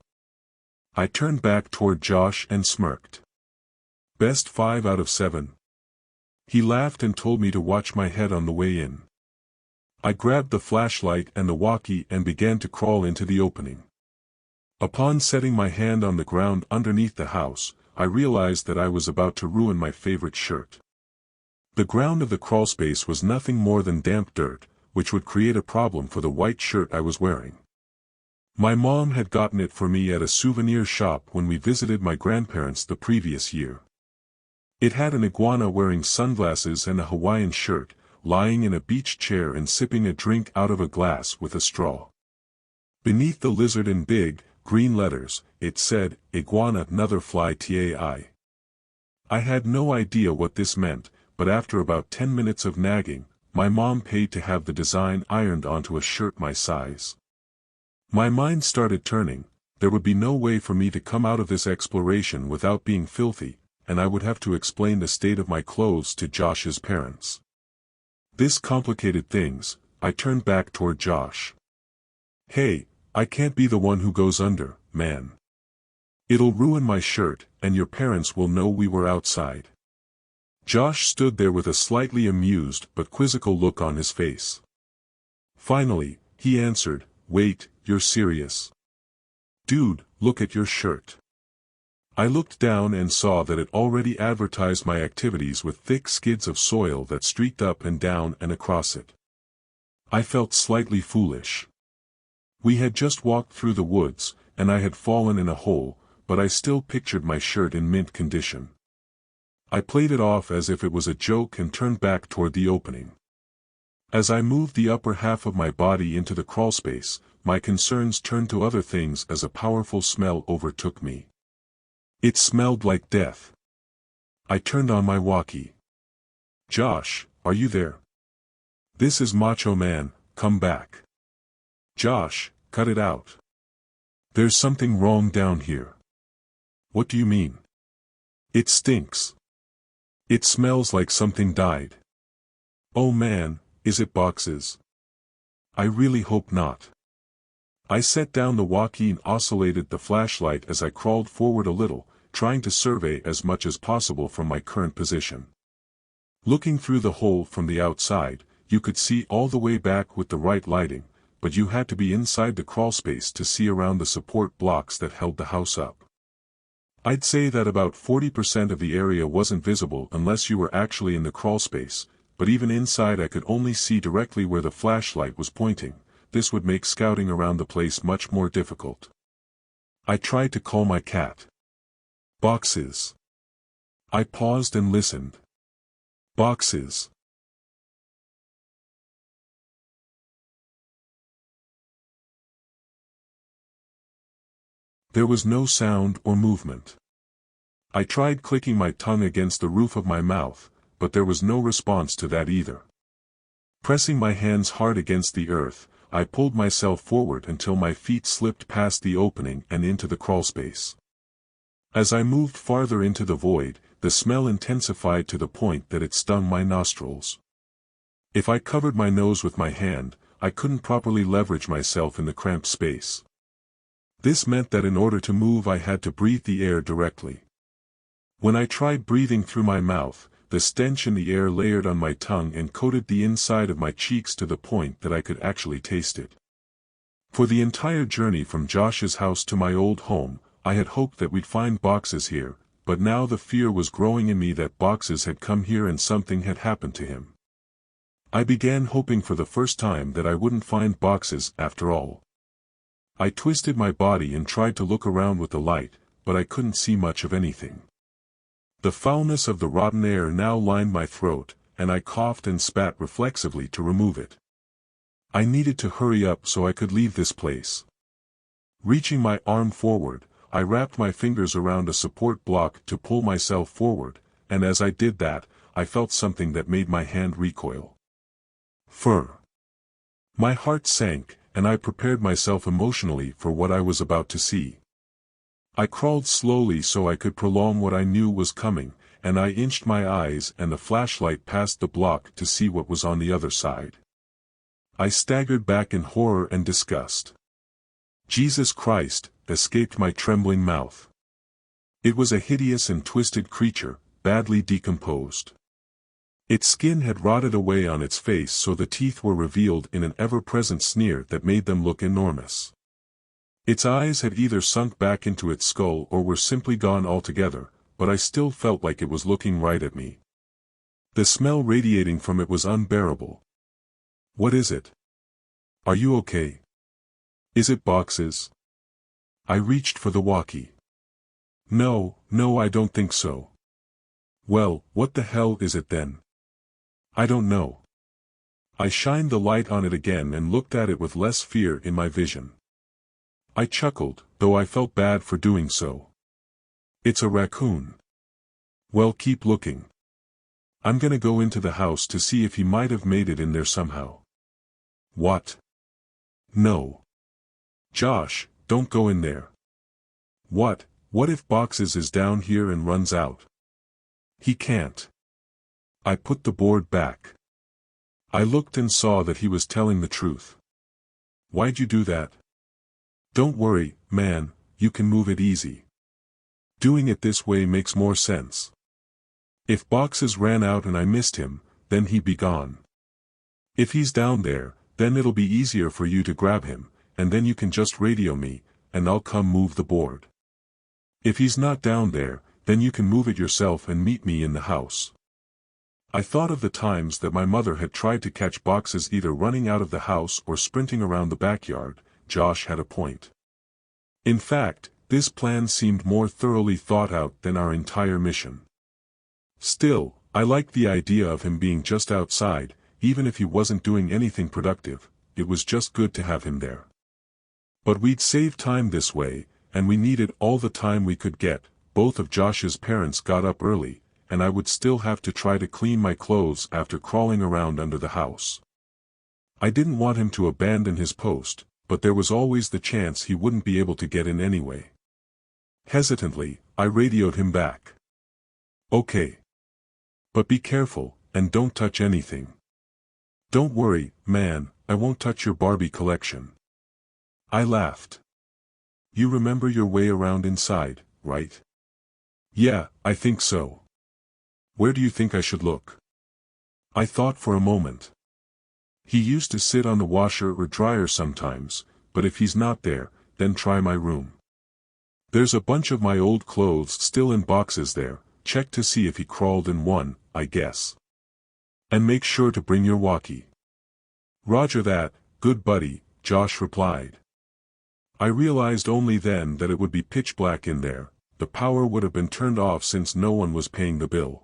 I turned back toward Josh and smirked. "Best 5 out of 7. He laughed and told me to watch my head on the way in. I grabbed the flashlight and the walkie and began to crawl into the opening. Upon setting my hand on the ground underneath the house, I realized that I was about to ruin my favorite shirt. The ground of the crawlspace was nothing more than damp dirt, which would create a problem for the white shirt I was wearing. My mom had gotten it for me at a souvenir shop when we visited my grandparents the previous year. It had an iguana wearing sunglasses and a Hawaiian shirt, lying in a beach chair and sipping a drink out of a glass with a straw. Beneath the lizard in big, green letters, it said, "Iguana Another Fly Tai." I had no idea what this meant, but after about 10 minutes of nagging, my mom paid to have the design ironed onto a shirt my size. My mind started turning. There would be no way for me to come out of this exploration without being filthy, and I would have to explain the state of my clothes to Josh's parents. This complicated things. I turned back toward Josh. "Hey, I can't be the one who goes under, man. It'll ruin my shirt, and your parents will know we were outside." Josh stood there with a slightly amused but quizzical look on his face. Finally, he answered, "Wait, you're serious? Dude, look at your shirt. I looked down and saw that it already advertised my activities with thick skids of soil that streaked up and down and across it. I felt slightly foolish. We had just walked through the woods, and I had fallen in a hole, but I still pictured my shirt in mint condition. I played it off as if it was a joke and turned back toward the opening. As I moved the upper half of my body into the crawlspace, my concerns turned to other things as a powerful smell overtook me. It smelled like death. I turned on my walkie. Josh, are you there? This is Macho Man, come back. Josh, cut it out. There's something wrong down here. What do you mean? It stinks. It smells like something died. Oh man, is it boxes? I really hope not. I set down the walkie and oscillated the flashlight as I crawled forward a little, trying to survey as much as possible from my current position. Looking through the hole from the outside, you could see all the way back with the right lighting, but you had to be inside the crawlspace to see around the support blocks that held the house up. I'd say that about 40% of the area wasn't visible unless you were actually in the crawlspace, but even inside I could only see directly where the flashlight was pointing. This would make scouting around the place much more difficult. I tried to call my cat. Boxes. I paused and listened. Boxes. There was no sound or movement. I tried clicking my tongue against the roof of my mouth, but there was no response to that either. Pressing my hands hard against the earth, I pulled myself forward until my feet slipped past the opening and into the crawlspace. As I moved farther into the void, the smell intensified to the point that it stung my nostrils. If I covered my nose with my hand, I couldn't properly leverage myself in the cramped space. This meant that in order to move I had to breathe the air directly. When I tried breathing through my mouth, the stench in the air layered on my tongue and coated the inside of my cheeks to the point that I could actually taste it. For the entire journey from Josh's house to my old home, I had hoped that we'd find boxes here, but now the fear was growing in me that boxes had come here and something had happened to him. I began hoping for the first time that I wouldn't find boxes after all. I twisted my body and tried to look around with the light, but I couldn't see much of anything. The foulness of the rotten air now lined my throat, and I coughed and spat reflexively to remove it. I needed to hurry up so I could leave this place. Reaching my arm forward, I wrapped my fingers around a support block to pull myself forward, and as I did that, I felt something that made my hand recoil. Fur. My heart sank, and I prepared myself emotionally for what I was about to see. I crawled slowly so I could prolong what I knew was coming, and I inched my eyes and the flashlight past the block to see what was on the other side. I staggered back in horror and disgust. Jesus Christ, escaped my trembling mouth. It was a hideous and twisted creature, badly decomposed. Its skin had rotted away on its face so the teeth were revealed in an ever-present sneer that made them look enormous. Its eyes had either sunk back into its skull or were simply gone altogether, but I still felt like it was looking right at me. The smell radiating from it was unbearable. What is it? Are you okay? Is it boxes? I reached for the walkie. No, I don't think so. Well, what the hell is it then? I don't know. I shined the light on it again and looked at it with less fear in my vision. I chuckled, though I felt bad for doing so. It's a raccoon. Well, keep looking. I'm gonna go into the house to see if he might have made it in there somehow. What? No. Josh, don't go in there. What if Boxes is down here and runs out? He can't. I put the board back. I looked and saw that he was telling the truth. Why'd you do that? Don't worry, man, you can move it easy. Doing it this way makes more sense. If Boxes ran out and I missed him, then he'd be gone. If he's down there, then it'll be easier for you to grab him, and then you can just radio me, and I'll come move the board. If he's not down there, then you can move it yourself and meet me in the house. I thought of the times that my mother had tried to catch boxes either running out of the house or sprinting around the backyard. Josh had a point. In fact, this plan seemed more thoroughly thought out than our entire mission. Still, I liked the idea of him being just outside, even if he wasn't doing anything productive. It was just good to have him there. But we'd save time this way, and we needed all the time we could get. Both of Josh's parents got up early, and I would still have to try to clean my clothes after crawling around under the house. I didn't want him to abandon his post, but there was always the chance he wouldn't be able to get in anyway. Hesitantly, I radioed him back. "Okay. But be careful, and don't touch anything." "Don't worry, man, I won't touch your Barbie collection." I laughed. "You remember your way around inside, right?" "Yeah, I think so." "Where do you think I should look?" I thought for a moment. "He used to sit on the washer or dryer sometimes, but if he's not there, then try my room. There's a bunch of my old clothes still in boxes there. Check to see if he crawled in one, I guess. And make sure to bring your walkie." "Roger that, good buddy," Josh replied. I realized only then that it would be pitch black in there. The power would have been turned off since no one was paying the bill.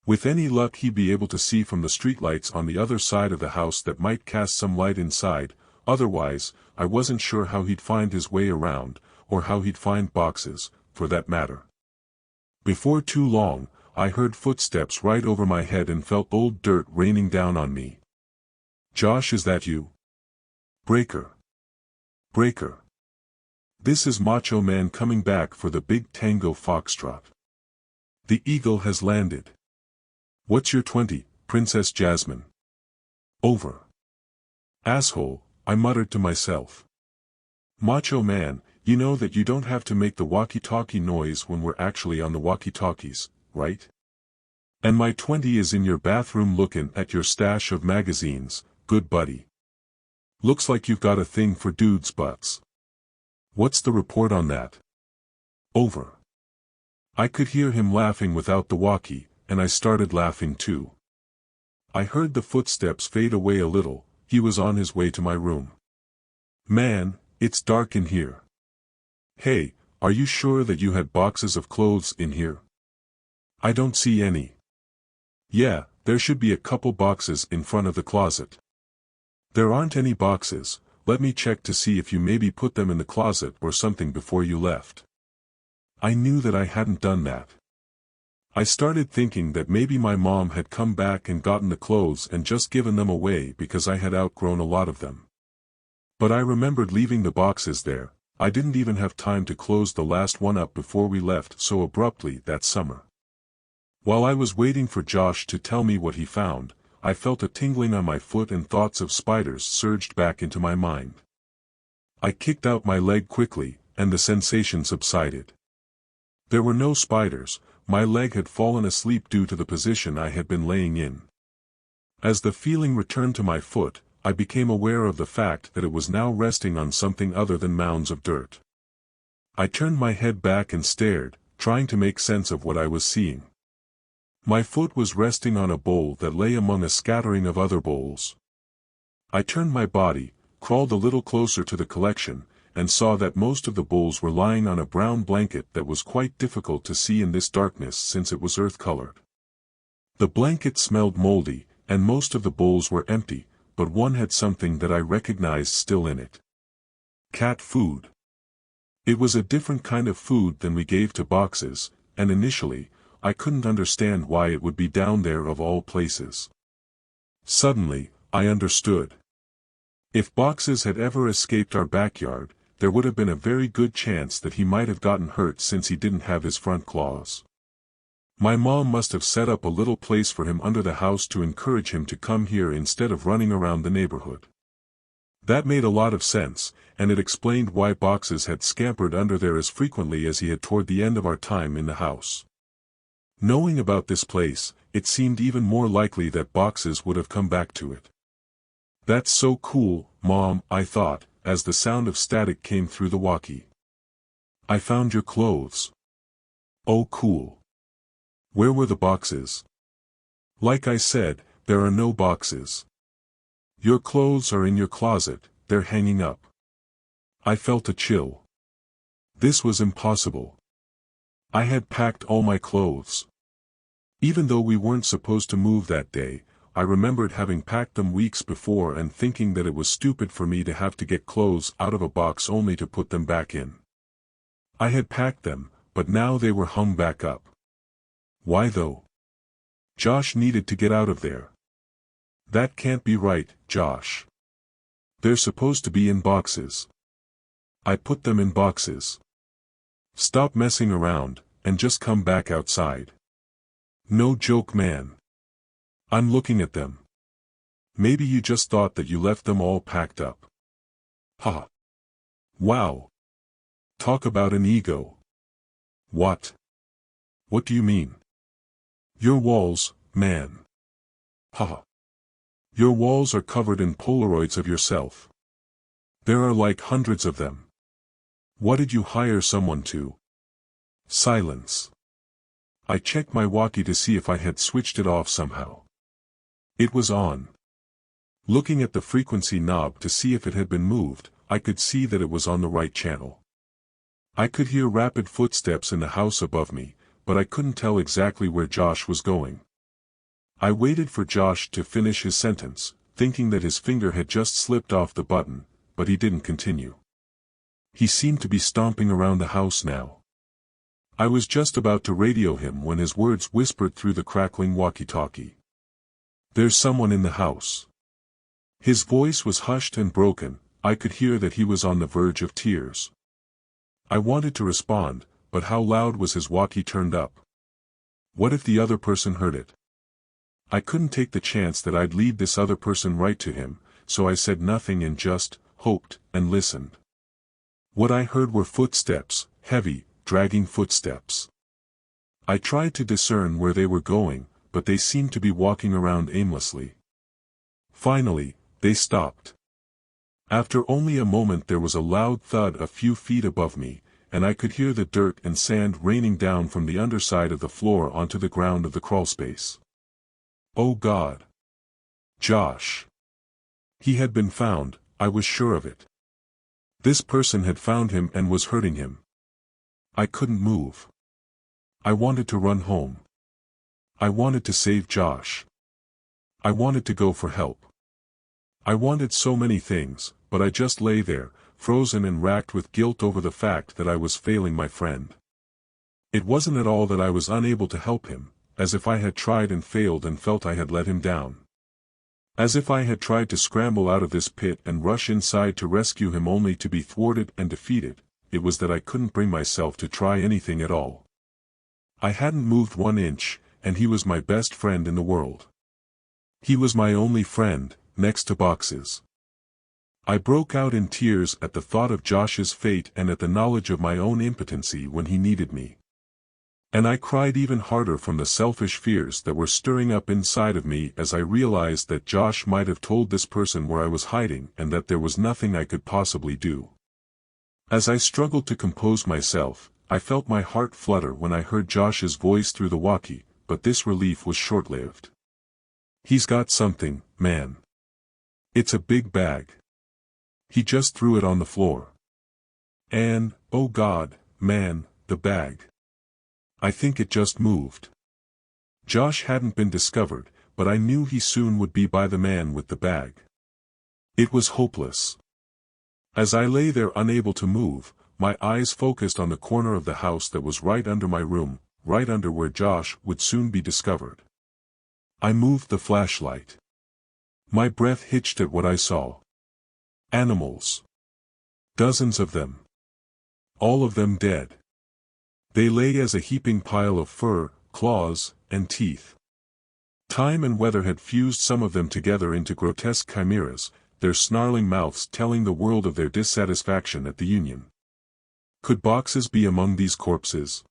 With any luck he'd be able to see from the streetlights on the other side of the house that might cast some light inside. Otherwise, I wasn't sure how he'd find his way around, or how he'd find boxes, for that matter. Before too long, I heard footsteps right over my head and felt old dirt raining down on me. "Josh, is that you?" "Breaker. Breaker. This is Macho Man coming back for the big Tango Foxtrot. The Eagle has landed. What's your 20, Princess Jasmine?" "Over." "Asshole," I muttered to myself. "Macho Man, you know that you don't have to make the walkie-talkie noise when we're actually on the walkie-talkies, right? And my 20 is in your bathroom looking at your stash of magazines, good buddy. Looks like you've got a thing for dudes' butts. What's the report on that?" "Over." I could hear him laughing without the walkie, and I started laughing too. I heard the footsteps fade away a little. He was on his way to my room. "Man, it's dark in here. Hey, are you sure that you had boxes of clothes in here?" "I don't see any." "Yeah, there should be a couple boxes in front of the closet." "There aren't any boxes. Let me check to see if you maybe put them in the closet or something before you left." I knew that I hadn't done that. I started thinking that maybe my mom had come back and gotten the clothes and just given them away because I had outgrown a lot of them. But I remembered leaving the boxes there. I didn't even have time to close the last one up before we left so abruptly that summer. While I was waiting for Josh to tell me what he found, I felt a tingling on my foot and thoughts of spiders surged back into my mind. I kicked out my leg quickly, and the sensation subsided. There were no spiders. My leg had fallen asleep due to the position I had been laying in. As the feeling returned to my foot, I became aware of the fact that it was now resting on something other than mounds of dirt. I turned my head back and stared, trying to make sense of what I was seeing. My foot was resting on a bowl that lay among a scattering of other bowls. I turned my body, crawled a little closer to the collection, and saw that most of the bowls were lying on a brown blanket that was quite difficult to see in this darkness since it was earth-colored. The blanket smelled moldy, and most of the bowls were empty, but one had something that I recognized still in it. Cat food. It was a different kind of food than we gave to boxes, and initially, I couldn't understand why it would be down there of all places. Suddenly, I understood. If boxes had ever escaped our backyard, there would have been a very good chance that he might have gotten hurt since he didn't have his front claws. My mom must have set up a little place for him under the house to encourage him to come here instead of running around the neighborhood. That made a lot of sense, and it explained why boxes had scampered under there as frequently as he had toward the end of our time in the house. Knowing about this place, it seemed even more likely that boxes would have come back to it. That's so cool, Mom, I thought, as the sound of static came through the walkie. "I found your clothes." "Oh cool. Where were the boxes?" "Like I said, there are no boxes. Your clothes are in your closet, they're hanging up." I felt a chill. This was impossible. I had packed all my clothes. Even though we weren't supposed to move that day, I remembered having packed them weeks before and thinking that it was stupid for me to have to get clothes out of a box only to put them back in. I had packed them, but now they were hung back up. Why though? Josh needed to get out of there. "That can't be right, Josh. They're supposed to be in boxes." "I put them in boxes. Stop messing around, and just come back outside." "No joke, man. I'm looking at them. Maybe you just thought that you left them all packed up." "Ha. Wow. Talk about an ego." "What? What do you mean?" "Your walls, man. Ha. Your walls are covered in Polaroids of yourself. There are like hundreds of them. What did you hire someone to?" Silence. I checked my walkie to see if I had switched it off somehow. It was on. Looking at the frequency knob to see if it had been moved, I could see that it was on the right channel. I could hear rapid footsteps in the house above me, but I couldn't tell exactly where Josh was going. I waited for Josh to finish his sentence, thinking that his finger had just slipped off the button, but he didn't continue. He seemed to be stomping around the house now. I was just about to radio him when his words whispered through the crackling walkie-talkie. "There's someone in the house." His voice was hushed and broken. I could hear that he was on the verge of tears. I wanted to respond, but how loud was his walkie turned up? What if the other person heard it? I couldn't take the chance that I'd lead this other person right to him, so I said nothing and just hoped and listened. What I heard were footsteps, heavy, dragging footsteps. I tried to discern where they were going, but they seemed to be walking around aimlessly. Finally, they stopped. After only a moment there was a loud thud a few feet above me, and I could hear the dirt and sand raining down from the underside of the floor onto the ground of the crawlspace. Oh God! Josh! He had been found, I was sure of it. This person had found him and was hurting him. I couldn't move. I wanted to run home. I wanted to save Josh. I wanted to go for help. I wanted so many things, but I just lay there, frozen and racked with guilt over the fact that I was failing my friend. It wasn't at all that I was unable to help him, as if I had tried and failed and felt I had let him down. As if I had tried to scramble out of this pit and rush inside to rescue him only to be thwarted and defeated. It was that I couldn't bring myself to try anything at all. I hadn't moved 1 inch, and he was my best friend in the world. He was my only friend, next to boxes. I broke out in tears at the thought of Josh's fate and at the knowledge of my own impotency when he needed me. And I cried even harder from the selfish fears that were stirring up inside of me as I realized that Josh might have told this person where I was hiding and that there was nothing I could possibly do. As I struggled to compose myself, I felt my heart flutter when I heard Josh's voice through the walkie, but this relief was short-lived. "He's got something, man. It's a big bag. He just threw it on the floor. And, oh God, man, the bag. I think it just moved." Josh hadn't been discovered, but I knew he soon would be by the man with the bag. It was hopeless. As I lay there unable to move, my eyes focused on the corner of the house that was right under my room, right under where Josh would soon be discovered. I moved the flashlight. My breath hitched at what I saw. Animals. Dozens of them. All of them dead. They lay as a heaping pile of fur, claws, and teeth. Time and weather had fused some of them together into grotesque chimeras, their snarling mouths telling the world of their dissatisfaction at the union. Could boxes be among these corpses?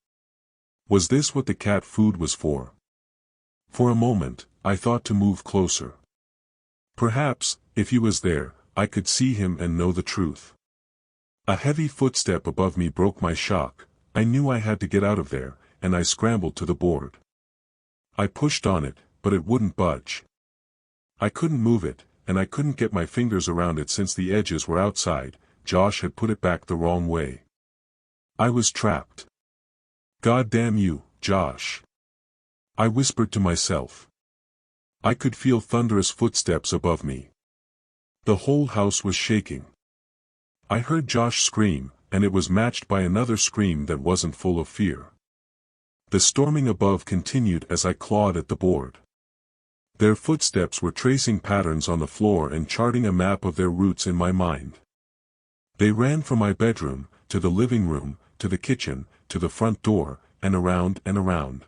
Was this what the cat food was for? For a moment, I thought to move closer. Perhaps, if he was there, I could see him and know the truth. A heavy footstep above me broke my shock. I knew I had to get out of there, and I scrambled to the board. I pushed on it, but it wouldn't budge. I couldn't move it, and I couldn't get my fingers around it since the edges were outside. Josh had put it back the wrong way. I was trapped. God damn you, Josh. I whispered to myself. I could feel thunderous footsteps above me. The whole house was shaking. I heard Josh scream, and it was matched by another scream that wasn't full of fear. The storming above continued as I clawed at the board. Their footsteps were tracing patterns on the floor and charting a map of their routes in my mind. They ran from my bedroom, to the living room, to the kitchen, to the front door, and around and around.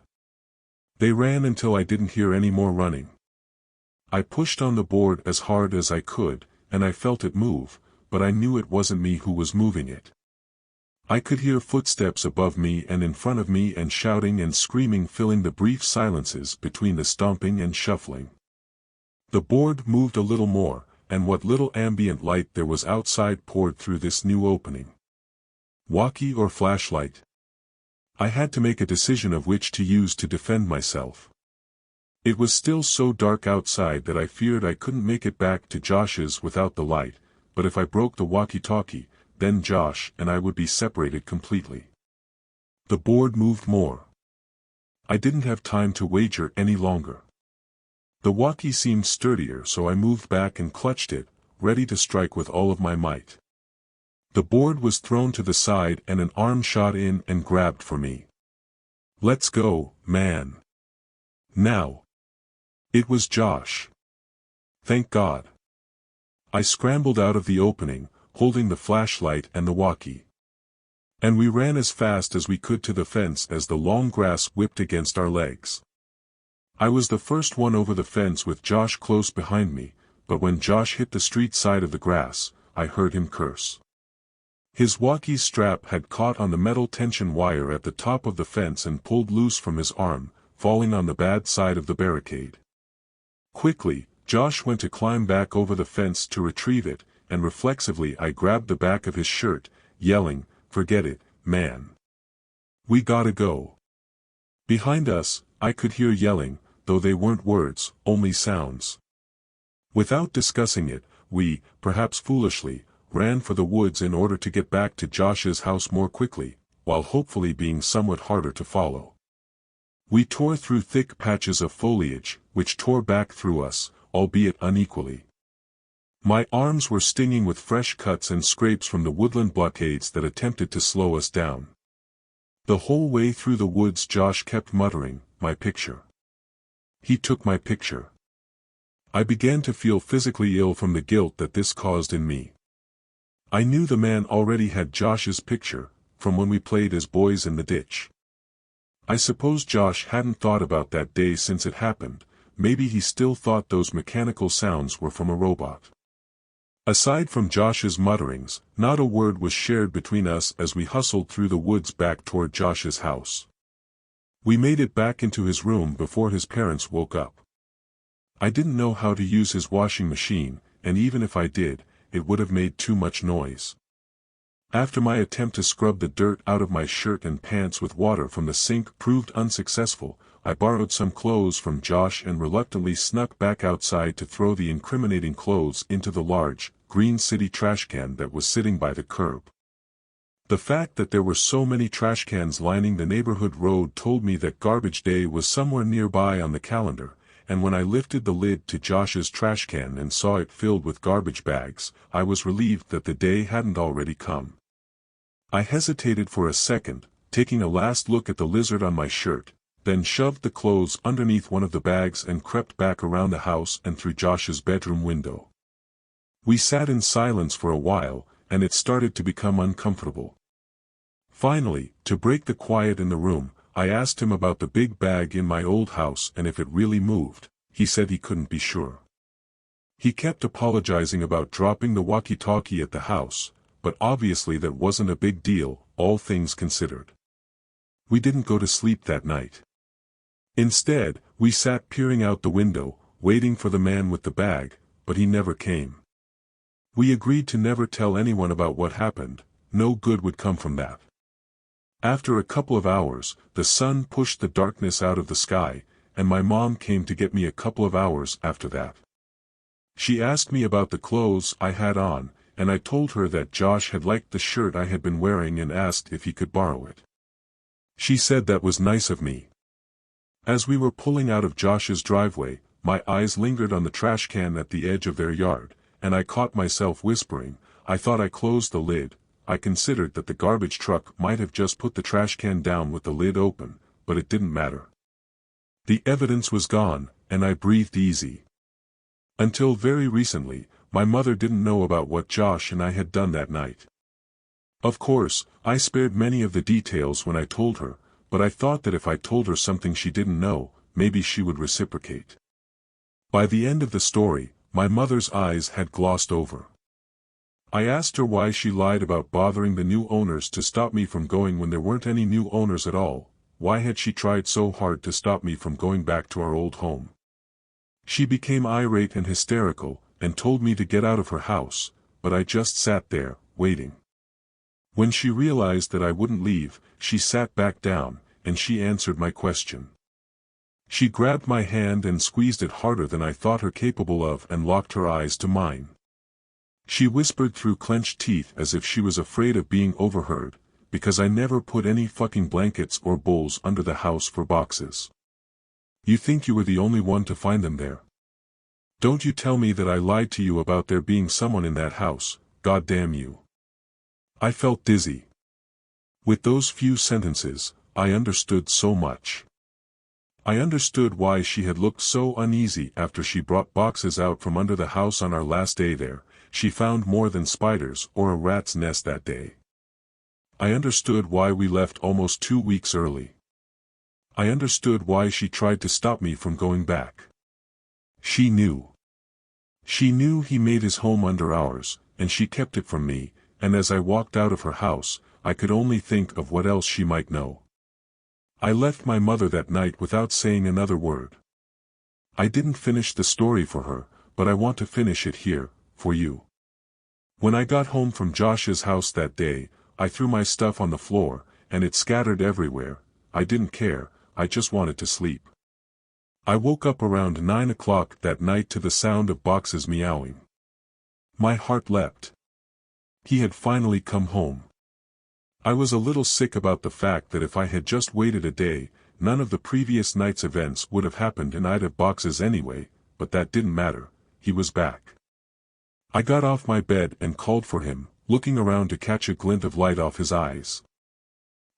They ran until I didn't hear any more running. I pushed on the board as hard as I could, and I felt it move, but I knew it wasn't me who was moving it. I could hear footsteps above me and in front of me, and shouting and screaming filling the brief silences between the stomping and shuffling. The board moved a little more, and what little ambient light there was outside poured through this new opening. Walkie or flashlight? I had to make a decision of which to use to defend myself. It was still so dark outside that I feared I couldn't make it back to Josh's without the light, but if I broke the walkie-talkie, then Josh and I would be separated completely. The board moved more. I didn't have time to wager any longer. The walkie seemed sturdier, so I moved back and clutched it, ready to strike with all of my might. The board was thrown to the side and an arm shot in and grabbed for me. Let's go, man. Now. It was Josh. Thank God. I scrambled out of the opening, holding the flashlight and the walkie. And we ran as fast as we could to the fence as the long grass whipped against our legs. I was the first one over the fence with Josh close behind me, but when Josh hit the street side of the grass, I heard him curse. His walkie's strap had caught on the metal tension wire at the top of the fence and pulled loose from his arm, falling on the bad side of the barricade. Quickly, Josh went to climb back over the fence to retrieve it, and reflexively I grabbed the back of his shirt, yelling, "Forget it, man. We gotta go." Behind us, I could hear yelling, though they weren't words, only sounds. Without discussing it, we, perhaps foolishly, ran for the woods in order to get back to Josh's house more quickly, while hopefully being somewhat harder to follow. We tore through thick patches of foliage, which tore back through us, albeit unequally. My arms were stinging with fresh cuts and scrapes from the woodland blockades that attempted to slow us down. The whole way through the woods Josh kept muttering, "My picture." He took my picture. I began to feel physically ill from the guilt that this caused in me. I knew the man already had Josh's picture, from when we played as boys in the ditch. I suppose Josh hadn't thought about that day since it happened. Maybe he still thought those mechanical sounds were from a robot. Aside from Josh's mutterings, not a word was shared between us as we hustled through the woods back toward Josh's house. We made it back into his room before his parents woke up. I didn't know how to use his washing machine, and even if I did, it would have made too much noise. After my attempt to scrub the dirt out of my shirt and pants with water from the sink proved unsuccessful, I borrowed some clothes from Josh and reluctantly snuck back outside to throw the incriminating clothes into the large, green city trash can that was sitting by the curb. The fact that there were so many trash cans lining the neighborhood road told me that garbage day was somewhere nearby on the calendar, and when I lifted the lid to Josh's trash can and saw it filled with garbage bags, I was relieved that the day hadn't already come. I hesitated for a second, taking a last look at the lizard on my shirt, then shoved the clothes underneath one of the bags and crept back around the house and through Josh's bedroom window. We sat in silence for a while, and it started to become uncomfortable. Finally, to break the quiet in the room, I asked him about the big bag in my old house and if it really moved. He said he couldn't be sure. He kept apologizing about dropping the walkie-talkie at the house, but obviously that wasn't a big deal, all things considered. We didn't go to sleep that night. Instead, we sat peering out the window, waiting for the man with the bag, but he never came. We agreed to never tell anyone about what happened. No good would come from that. After a couple of hours, the sun pushed the darkness out of the sky, and my mom came to get me a couple of hours after that. She asked me about the clothes I had on, and I told her that Josh had liked the shirt I had been wearing and asked if he could borrow it. She said that was nice of me. As we were pulling out of Josh's driveway, my eyes lingered on the trash can at the edge of their yard, and I caught myself whispering, I thought I closed the lid. I considered that the garbage truck might have just put the trash can down with the lid open, but it didn't matter. The evidence was gone, and I breathed easy. Until very recently, my mother didn't know about what Josh and I had done that night. Of course, I spared many of the details when I told her, but I thought that if I told her something she didn't know, maybe she would reciprocate. By the end of the story, my mother's eyes had glossed over. I asked her why she lied about bothering the new owners to stop me from going when there weren't any new owners at all. Why had she tried so hard to stop me from going back to our old home? She became irate and hysterical, and told me to get out of her house, but I just sat there, waiting. When she realized that I wouldn't leave, she sat back down, and she answered my question. She grabbed my hand and squeezed it harder than I thought her capable of and locked her eyes to mine. She whispered through clenched teeth as if she was afraid of being overheard, because I never put any fucking blankets or bowls under the house for boxes. You think you were the only one to find them there? Don't you tell me that I lied to you about there being someone in that house, God damn you. I felt dizzy. With those few sentences, I understood so much. I understood why she had looked so uneasy after she brought boxes out from under the house on our last day there. She found more than spiders or a rat's nest that day. I understood why we left almost 2 weeks early. I understood why she tried to stop me from going back. She knew. She knew he made his home under ours, and she kept it from me, and as I walked out of her house, I could only think of what else she might know. I left my mother that night without saying another word. I didn't finish the story for her, but I want to finish it here, for you. When I got home from Josh's house that day, I threw my stuff on the floor, and it scattered everywhere. I didn't care, I just wanted to sleep. I woke up around 9 o'clock that night to the sound of boxes meowing. My heart leapt. He had finally come home. I was a little sick about the fact that if I had just waited a day, none of the previous night's events would have happened and I'd have boxes anyway, but that didn't matter, he was back. I got off my bed and called for him, looking around to catch a glint of light off his eyes.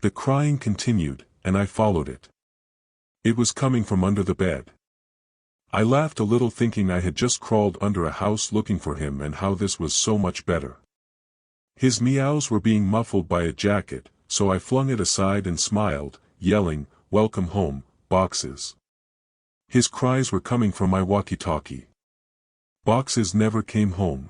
The crying continued, and I followed it. It was coming from under the bed. I laughed a little thinking I had just crawled under a house looking for him and how this was so much better. His meows were being muffled by a jacket, so I flung it aside and smiled, yelling, "Welcome home, boxes." His cries were coming from my walkie-talkie. Boxes never came home.